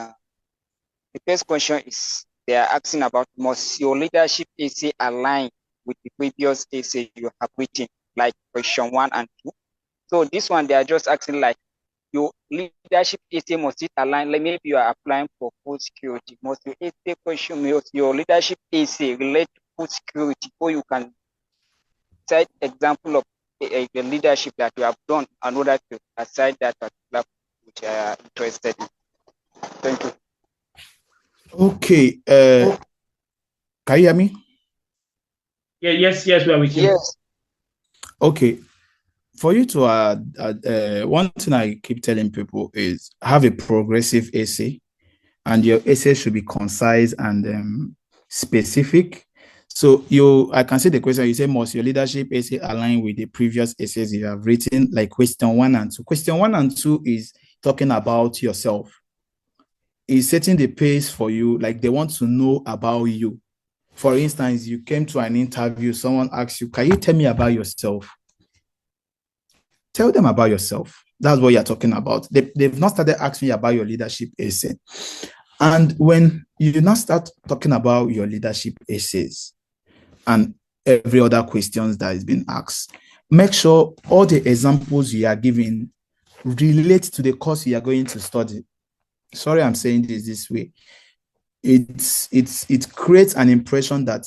they are asking about, must your leadership essay align with the previous essay you have written, like question 1 and 2? So this one, they are just asking like, your leadership essay, must it align? Like maybe you are applying for food security. Must your essay question, must your leadership essay relate to food security, or you can cite example of the leadership that you have done in order to aside that particular which you are interested in. Thank you. Okay. Can you hear me? Yes, we are with you. Yes. Okay. For you to one thing I keep telling people is have a progressive essay, and your essay should be concise and specific. So I can see the question. You say, must your leadership essay align with the previous essays you have written, like question 1 and 2? Question 1 and 2 is talking about yourself. Is setting the pace for you, like they want to know about you. For instance, you came to an interview, someone asks you, can you tell me about yourself? Tell them about yourself. That's what you're talking about. They've not started asking you about your leadership essay. And when you now start talking about your leadership essays and every other questions that is being asked, make sure all the examples you are giving relate to the course you are going to study. Sorry, I'm saying this way. It creates an impression that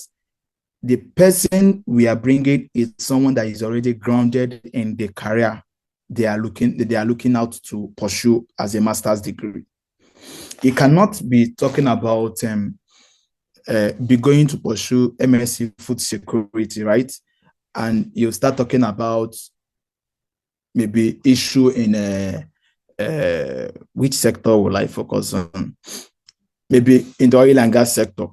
the person we are bringing is someone that is already grounded in the career they are looking out to pursue as a master's degree. You cannot be talking about be going to pursue MSc food security, right? And you start talking about maybe issue in which sector will I focus on? Maybe in the oil and gas sector.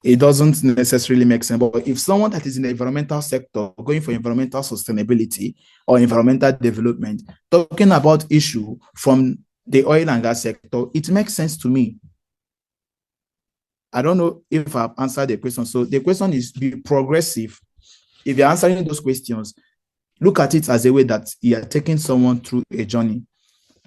It doesn't necessarily make sense. But if someone that is in the environmental sector going for environmental sustainability or environmental development, talking about issue from the oil and gas sector, it makes sense to me. I don't know if I've answered the question. So the question is, be progressive. If you're answering those questions, look at it as a way that you are taking someone through a journey.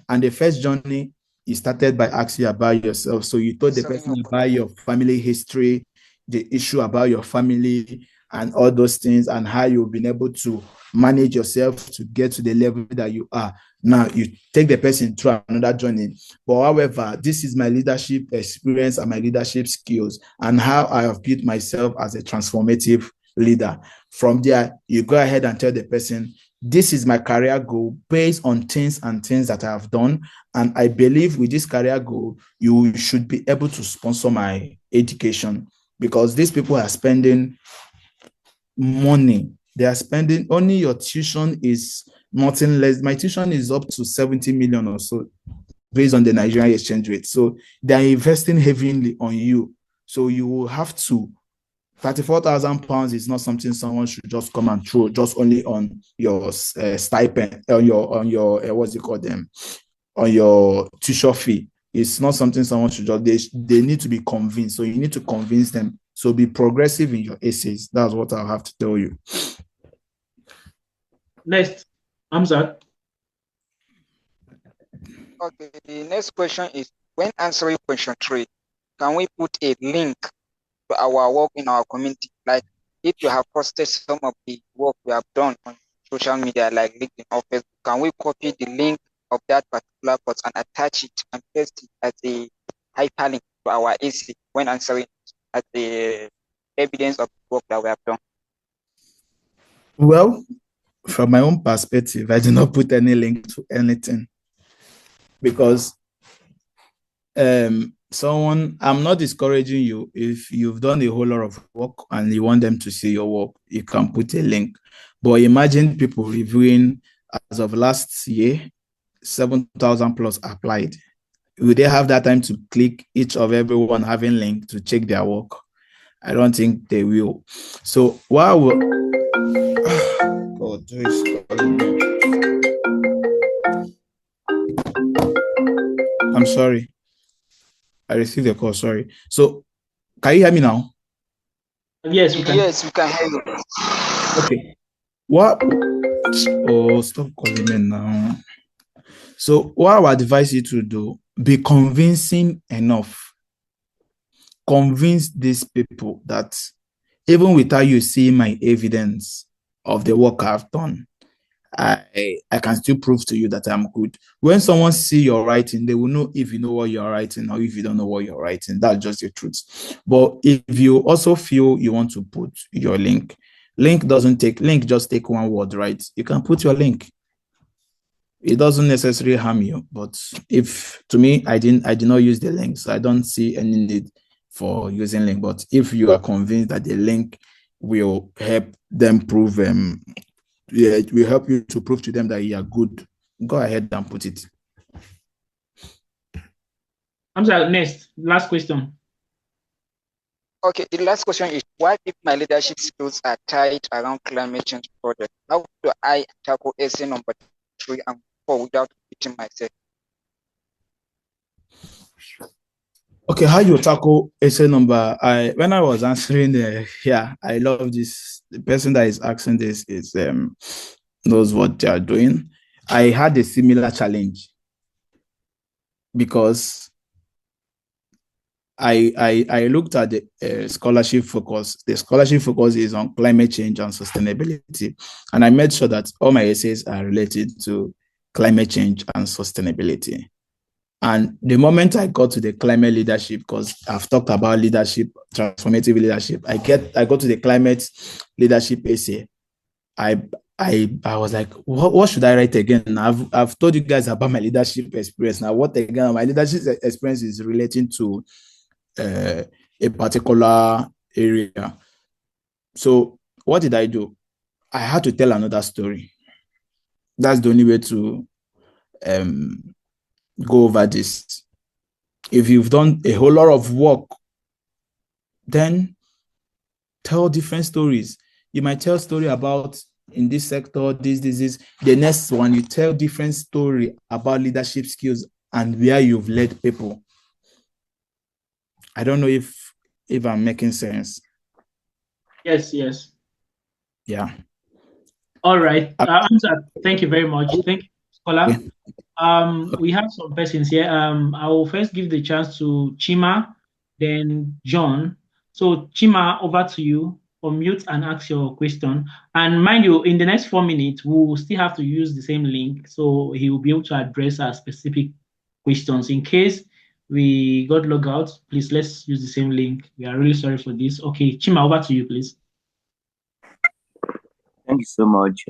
And the first journey, you started by asking about yourself. So you told the person about your family history, the issue about your family and all those things, and how you've been able to manage yourself to get to the level that you are. Now you take the person through another journey. But however, this is my leadership experience and my leadership skills and how I have built myself as a transformative leader. From there, you go ahead and tell the person, this is my career goal based on things that I have done. And I believe with this career goal, you should be able to sponsor my education, because these people are spending money. They are spending, only your tuition is nothing less. My tuition is up to 70 million or so based on the Nigerian exchange rate. So they are investing heavily on you. So you will have to, 34,000 pounds is not something someone should just come and throw just only on your stipend, on your what's it called them, on your tuition fee. It's not something someone should just, they need to be convinced. So you need to convince them. So be progressive in your essays. That's what I'll have to tell you. Next, Hamzat. Okay, the next question is, when answering question 3, can we put a link to our work in our community? Like if you have posted some of the work we have done on social media like LinkedIn or Facebook, can we copy the link of that particular post and attach it and paste it as a hyperlink to our essay when answering as the evidence of the work that we have done? Well, from my own perspective, I do not put any link to anything, because I'm not discouraging you. If you've done a whole lot of work and you want them to see your work, you can put a link. But imagine people reviewing, as of last year, 7,000 plus applied. Will they have that time to click each of everyone having link to check their work? I don't think they will. So while we're God, who is calling me? I'm sorry. I received a call, sorry. So can you hear me now? Yes, we can. Yes, we can hear you. Okay. What? Oh, stop calling me now. So what I would advise you to do, be convincing enough. Convince these people that even without you seeing my evidence of the work I've done, I can still prove to you that I'm good. When someone see your writing, they will know if you know what you're writing or if you don't know what you're writing. That's just the truth. But if you also feel you want to put your link just take one word, right? You can put your link. It doesn't necessarily harm you. But if to me, I did not use the link, so I don't see any need for using link. But if you are convinced that the link will help them prove it will help you to prove to them that you are good, go ahead and put it. I'm sorry, next, last question. Okay, the last question is, why if my leadership skills are tied around climate change project, how do I tackle essay number 3 and 4 without repeating myself? Okay, how you tackle essay number? When I was answering, I love this. The person that is asking this is knows what they are doing. I had a similar challenge because I looked at the scholarship focus. The scholarship focus is on climate change and sustainability, and I made sure that all my essays are related to climate change and sustainability. And the moment I got to the climate leadership, because I've talked about leadership, transformative leadership, I got to the climate leadership essay. I was like, what should I write again? I've told you guys about my leadership experience. Now, what again? My leadership experience is relating to a particular area. So what did I do? I had to tell another story. That's the only way to go over this. If you've done a whole lot of work, then tell different stories. You might tell a story about in this sector, this. The next one, you tell different story about leadership skills and where you've led people. I don't know if I'm making sense. Yes. Yeah. All right. Thank you very much. Thank you, Scholar. We have some persons here. I will first give the chance to Chima, then John. So Chima, over to you. Unmute and ask your question. And mind you, in the next 4 minutes, we will still have to use the same link, so he will be able to address our specific questions. In case we got logged out, please let's use the same link. We are really sorry for this. Okay, Chima, over to you, please. Thank you so much,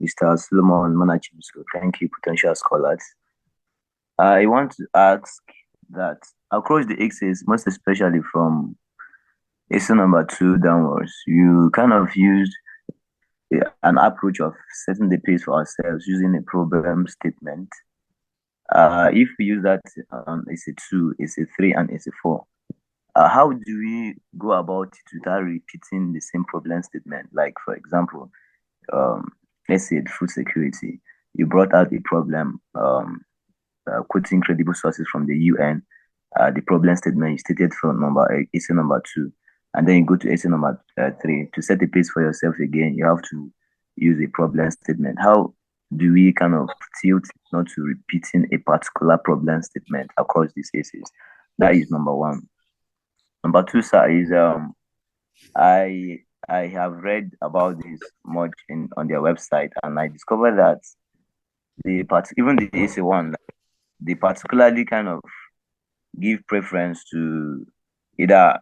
Mr. Solomon Nduchegwo. Thank you, potential scholars. I want to ask that across the essays, most especially from essay number 2 downwards, you kind of used an approach of setting the pace for ourselves using a problem statement. If we use that on essay 2, essay 3, and essay 4, how do we go about it without repeating the same problem statement? Like, for example, let's say food security. You brought out a problem, quoting credible sources from the UN. The problem statement you stated from essay number 2, and then you go to essay number 3 to set the pace for yourself again. You have to use a problem statement. How do we kind of tilt not to repeating a particular problem statement across these essays? That is number 1. Number 2, sir, is I have read about this much on their website, and I discovered that even the essay 1, they particularly kind of give preference to either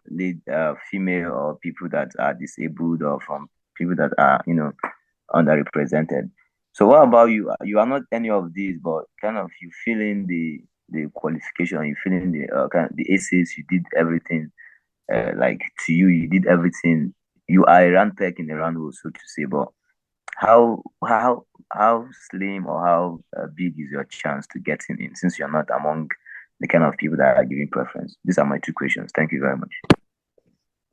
female or people that are disabled, or from people that are underrepresented. So what about you? You are not any of these, but kind of you fill in the the qualification, you fill in the essays, you did everything. Like to you, you did everything. You are a round peg in a round hole, so to say. But how slim or how big is your chance to get in since you're not among the kind of people that are giving preference? These are my two questions. Thank you very much.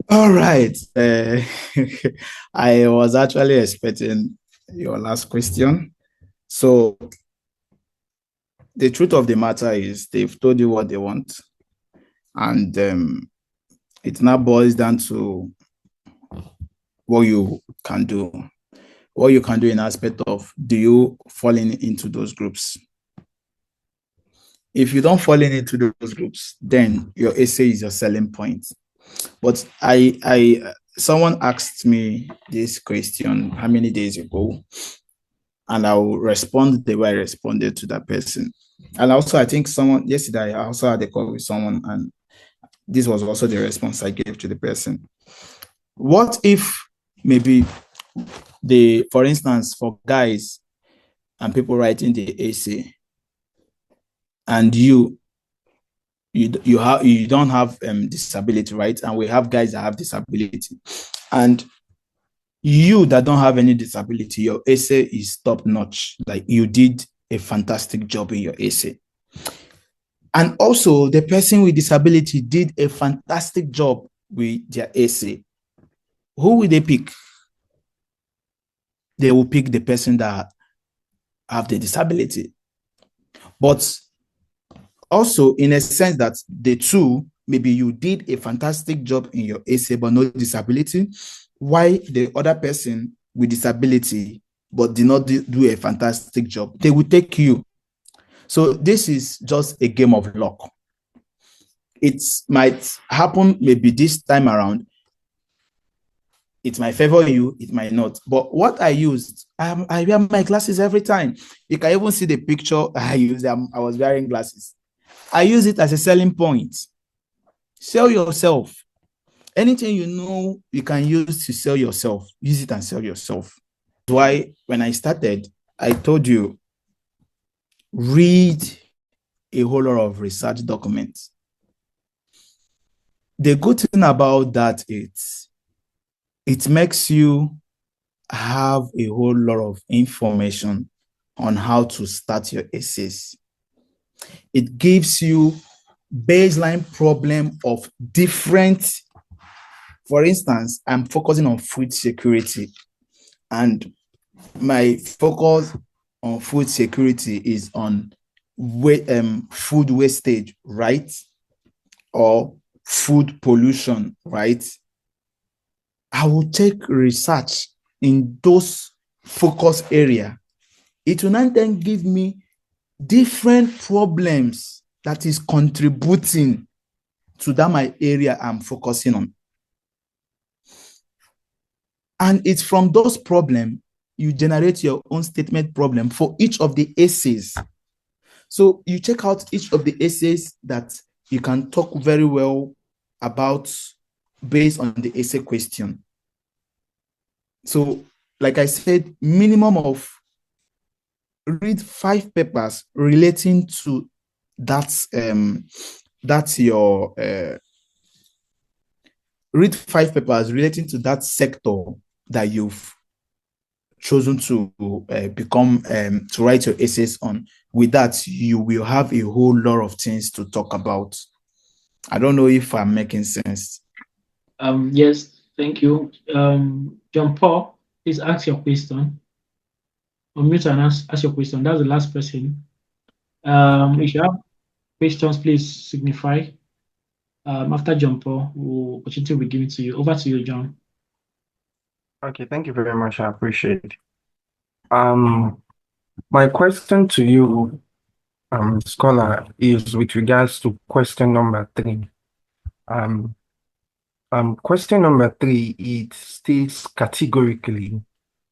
All right. I was actually expecting your last question. So the truth of the matter is they've told you what they want. And it now boils down to what you can do. What you can do in aspect of, do you fall into those groups? If you don't fall into those groups, then your essay is your selling point. But someone asked me this question how many days ago, and I will respond the way I responded to that person. And also, I think yesterday, I also had a call with someone, and this was also the response I gave to the person. What if maybe for instance, for guys and people writing the essay, and you don't have disability, right? And we have guys that have disability, and you that don't have any disability, your essay is top notch. Like, you did a fantastic job in your essay. And also the person with disability did a fantastic job with their essay. Who will they pick? They will pick the person that have the disability. But also, in a sense that the two, maybe you did a fantastic job in your essay, but no disability, why the other person with disability, but did not do a fantastic job, they will take you. So this is just a game of luck. It might happen maybe this time around. It might favor you, it might not. But what I used, I wear my glasses every time. You can even see the picture I used. I was wearing glasses. I use it as a selling point. Sell yourself. Anything you know you can use to sell yourself, use it and sell yourself. That's why when I started, I told you, read a whole lot of research documents. The good thing about that is it makes you have a whole lot of information on how to start your essays. It gives you baseline problem of different, for instance, I'm focusing on food security, and my focus on food security is on food wastage, right? Or food pollution, right? I will take research in those focus area. It will not then give me different problems that is contributing to that my area I'm focusing on. And it's from those problems you generate your own statement problem for each of the essays. So you check out each of the essays that you can talk very well about based on the essay question. So, like I said, minimum of read 5 papers relating to read 5 papers relating to that sector that you've chosen to to write your essays on. With that, you will have a whole lot of things to talk about. I don't know if I'm making sense. Yes, thank you. John Paul, please ask your question. Unmute and ask your question. That's the last person. If you have questions, please signify. After John Paul, opportunity will be given to you. Over to you, John. Okay, thank you very much. I appreciate it. My question to you, scholar, is with regards to question number 3. Question number 3, it states categorically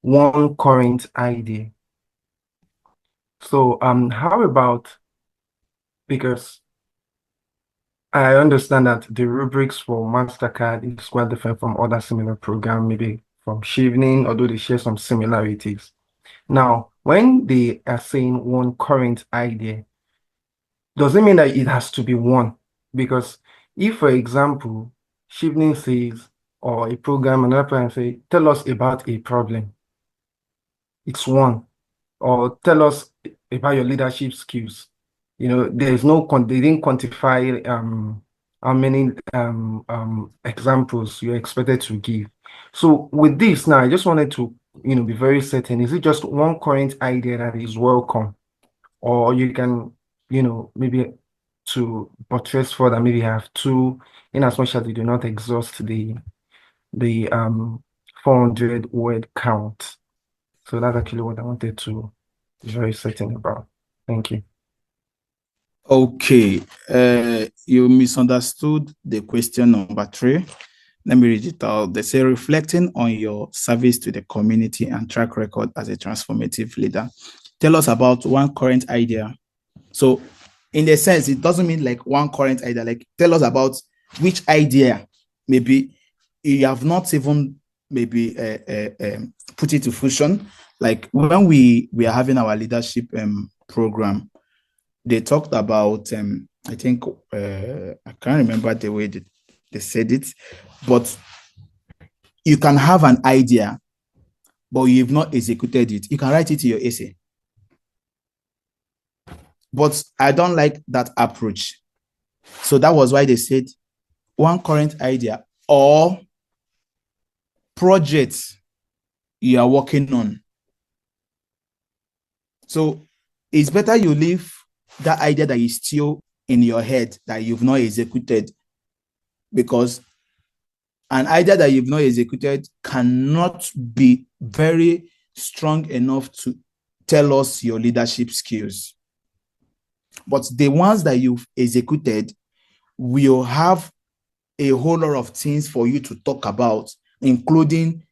one current idea. So how about, because I understand that the rubrics for Mastercard is quite different from other similar programs, maybe from Chevening, although they share some similarities. Now, when they are saying one current idea, doesn't mean that it has to be one. Because if, for example, Shivning says, or a program, another person say, tell us about a problem. It's one. Or tell us about your leadership skills. There's no, they didn't quantify how many examples you're expected to give. So with this now, I just wanted to, be very certain. Is it just one current idea that is welcome? Or you can, maybe to buttress further, maybe have two, in as much as you do not exhaust the 400 word count. So that's actually what I wanted to be very certain about. Thank you. Okay, you misunderstood the question number 3. Let me read it out. They say, reflecting on your service to the community and track record as a transformative leader, tell us about one current idea. So in the sense, it doesn't mean like one current idea, like tell us about which idea maybe you have not even maybe put it to fruition. Like when we are having our leadership program, they talked about, I think, I can't remember the way they said it, but you can have an idea, but you've not executed it. You can write it in your essay. But I don't like that approach. So that was why they said one current idea or project you are working on. So it's better you leave that idea that is still in your head that you've not executed, because an idea that you've not executed cannot be very strong enough to tell us your leadership skills. But the ones that you've executed will have a whole lot of things for you to talk about, including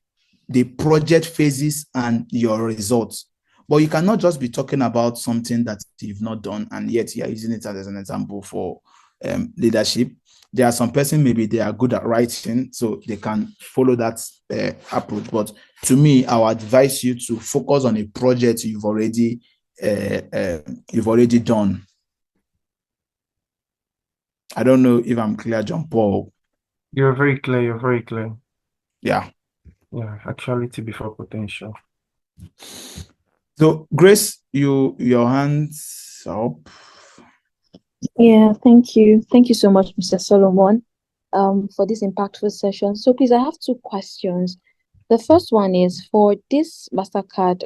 the project phases and your results. But you cannot just be talking about something that you've not done and yet you're using it as an example for leadership. There are some persons, maybe they are good at writing, so they can follow that approach. But to me, I would advise you to focus on a project you've already done. I don't know if I'm clear, John Paul. You're very clear. You're very clear. Yeah. Yeah, actuality before potential. So, Grace, your hands up. Yeah, thank you. Thank you so much, Mr. Solomon, for this impactful session. So please, I have 2 questions. The first one is, for this Mastercard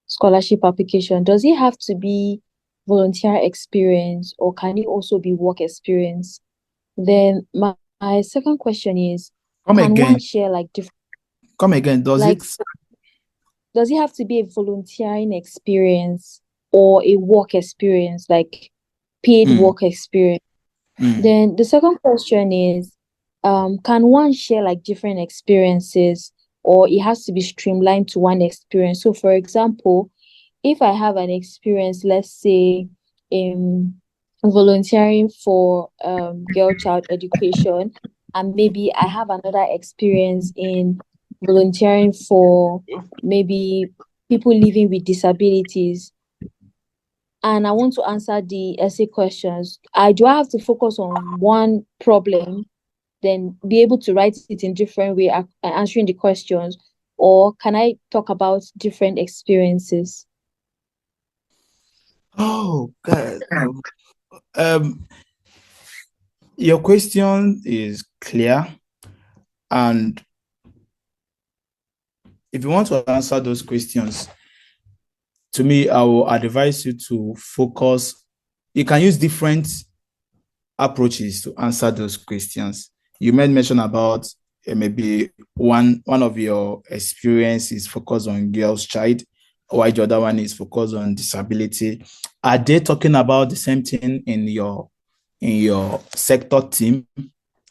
scholarship application, does it have to be volunteer experience or can it also be work experience? Then my second question is, Come can again. one share like different, Come again. Does it have to be a volunteering experience or a work experience, like paid work experience? Then the second question is, can one share like different experiences or it has to be streamlined to one experience? So for example, if I have an experience, let's say volunteering for girl child education, and maybe I have another experience in volunteering for maybe people living with disabilities, and I want to answer the essay questions, do I have to focus on one problem, then be able to write it in different way, answering the questions, or can I talk about different experiences? Oh, God. Your question is clear, and if you want to answer those questions, to me, I will advise you to focus. You can use different approaches to answer those questions. You made mention about maybe one of your experiences focused on girls' child, while the other one is focused on disability. Are they talking about the same thing in your sector team?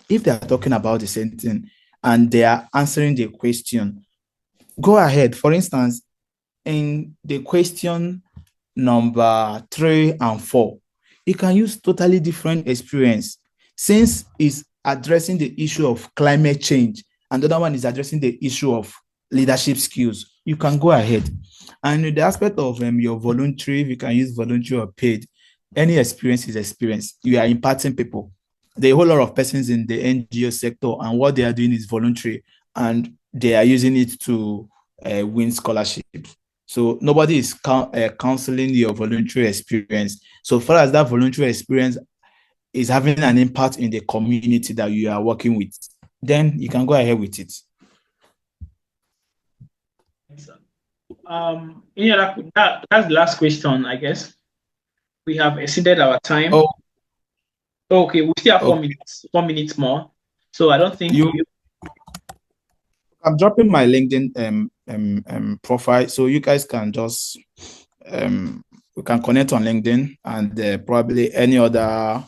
If they are talking about the same thing and they are answering the question, go ahead. For instance, in the question number 3 and 4, you can use totally different experience. Since it's addressing the issue of climate change and the other one is addressing the issue of leadership skills, you can go ahead. And in the aspect of your voluntary, you can use voluntary or paid. any experience is experience. You are imparting people. There are a whole lot of persons in the NGO sector, and what they are doing is voluntary, and they are using it to win scholarships. So nobody is counseling your voluntary experience. So far as that voluntary experience is having an impact in the community that you are working with, then you can go ahead with it. That's the last question, I guess. We have exceeded our time. Oh, okay. We still have 4 minutes more. So I don't think I'm dropping my LinkedIn profile, so you guys can just we can connect on LinkedIn, and probably any other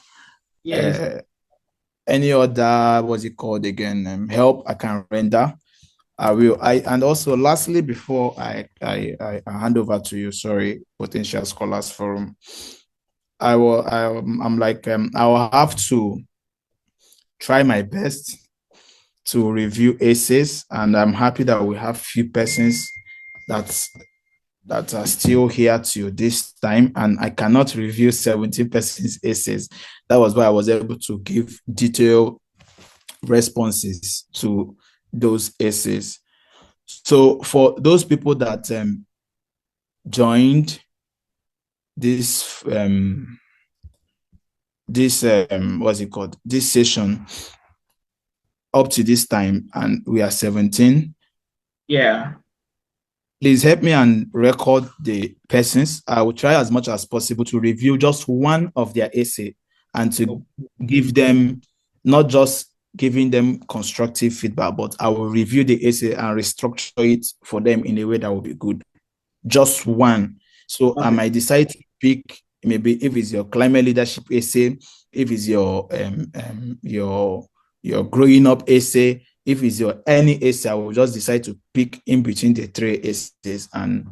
what's it called again, help I can render. I will. And also lastly, before I hand over to you, sorry, Potential Scholars Forum, I will have to try my best to review essays, and I'm happy that we have few persons that are still here till this time, and I cannot review 17 persons' essays. That was why I was able to give detailed responses to those essays. So for those people that joined this this session up to this time, and we are 17. Yeah. Please help me and record the persons. I will try as much as possible to review just one of their essay and to give them, not just giving them constructive feedback, but I will review the essay and restructure it for them in a way that will be good. Just one. So I might decide to pick, maybe if it's your climate leadership essay, if it's your growing up essay, if it's your any essay, I will just decide to pick in between the 3 essays and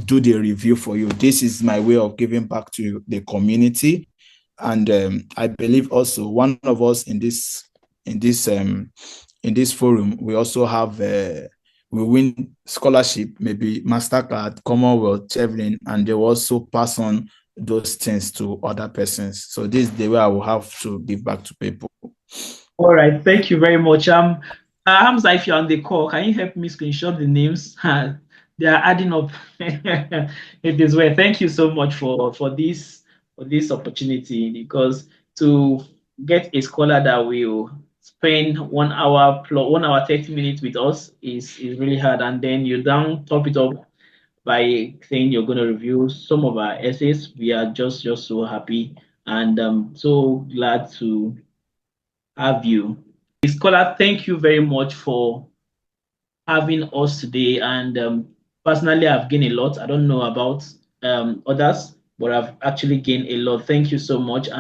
do the review for you. This is my way of giving back to the community. And I believe also one of us in this forum, we also have we win scholarship, maybe Mastercard, Commonwealth, Chevron, and they will also pass on those things to other persons. So this is the way I will have to give back to people. All right, thank you very much. Hamza, if you're on the call, can you help me screenshot the names? They are adding up. It is well. Thank you so much for this opportunity, because to get a scholar that will spend 1 hour plus 1 hour 30 minutes with us is really hard, and then you don't top it up by saying you're going to review some of our essays. We are just so happy and so glad to have you. Scholar, thank you very much for having us today. And personally, I've gained a lot. I don't know about others, but I've actually gained a lot. Thank you so much. And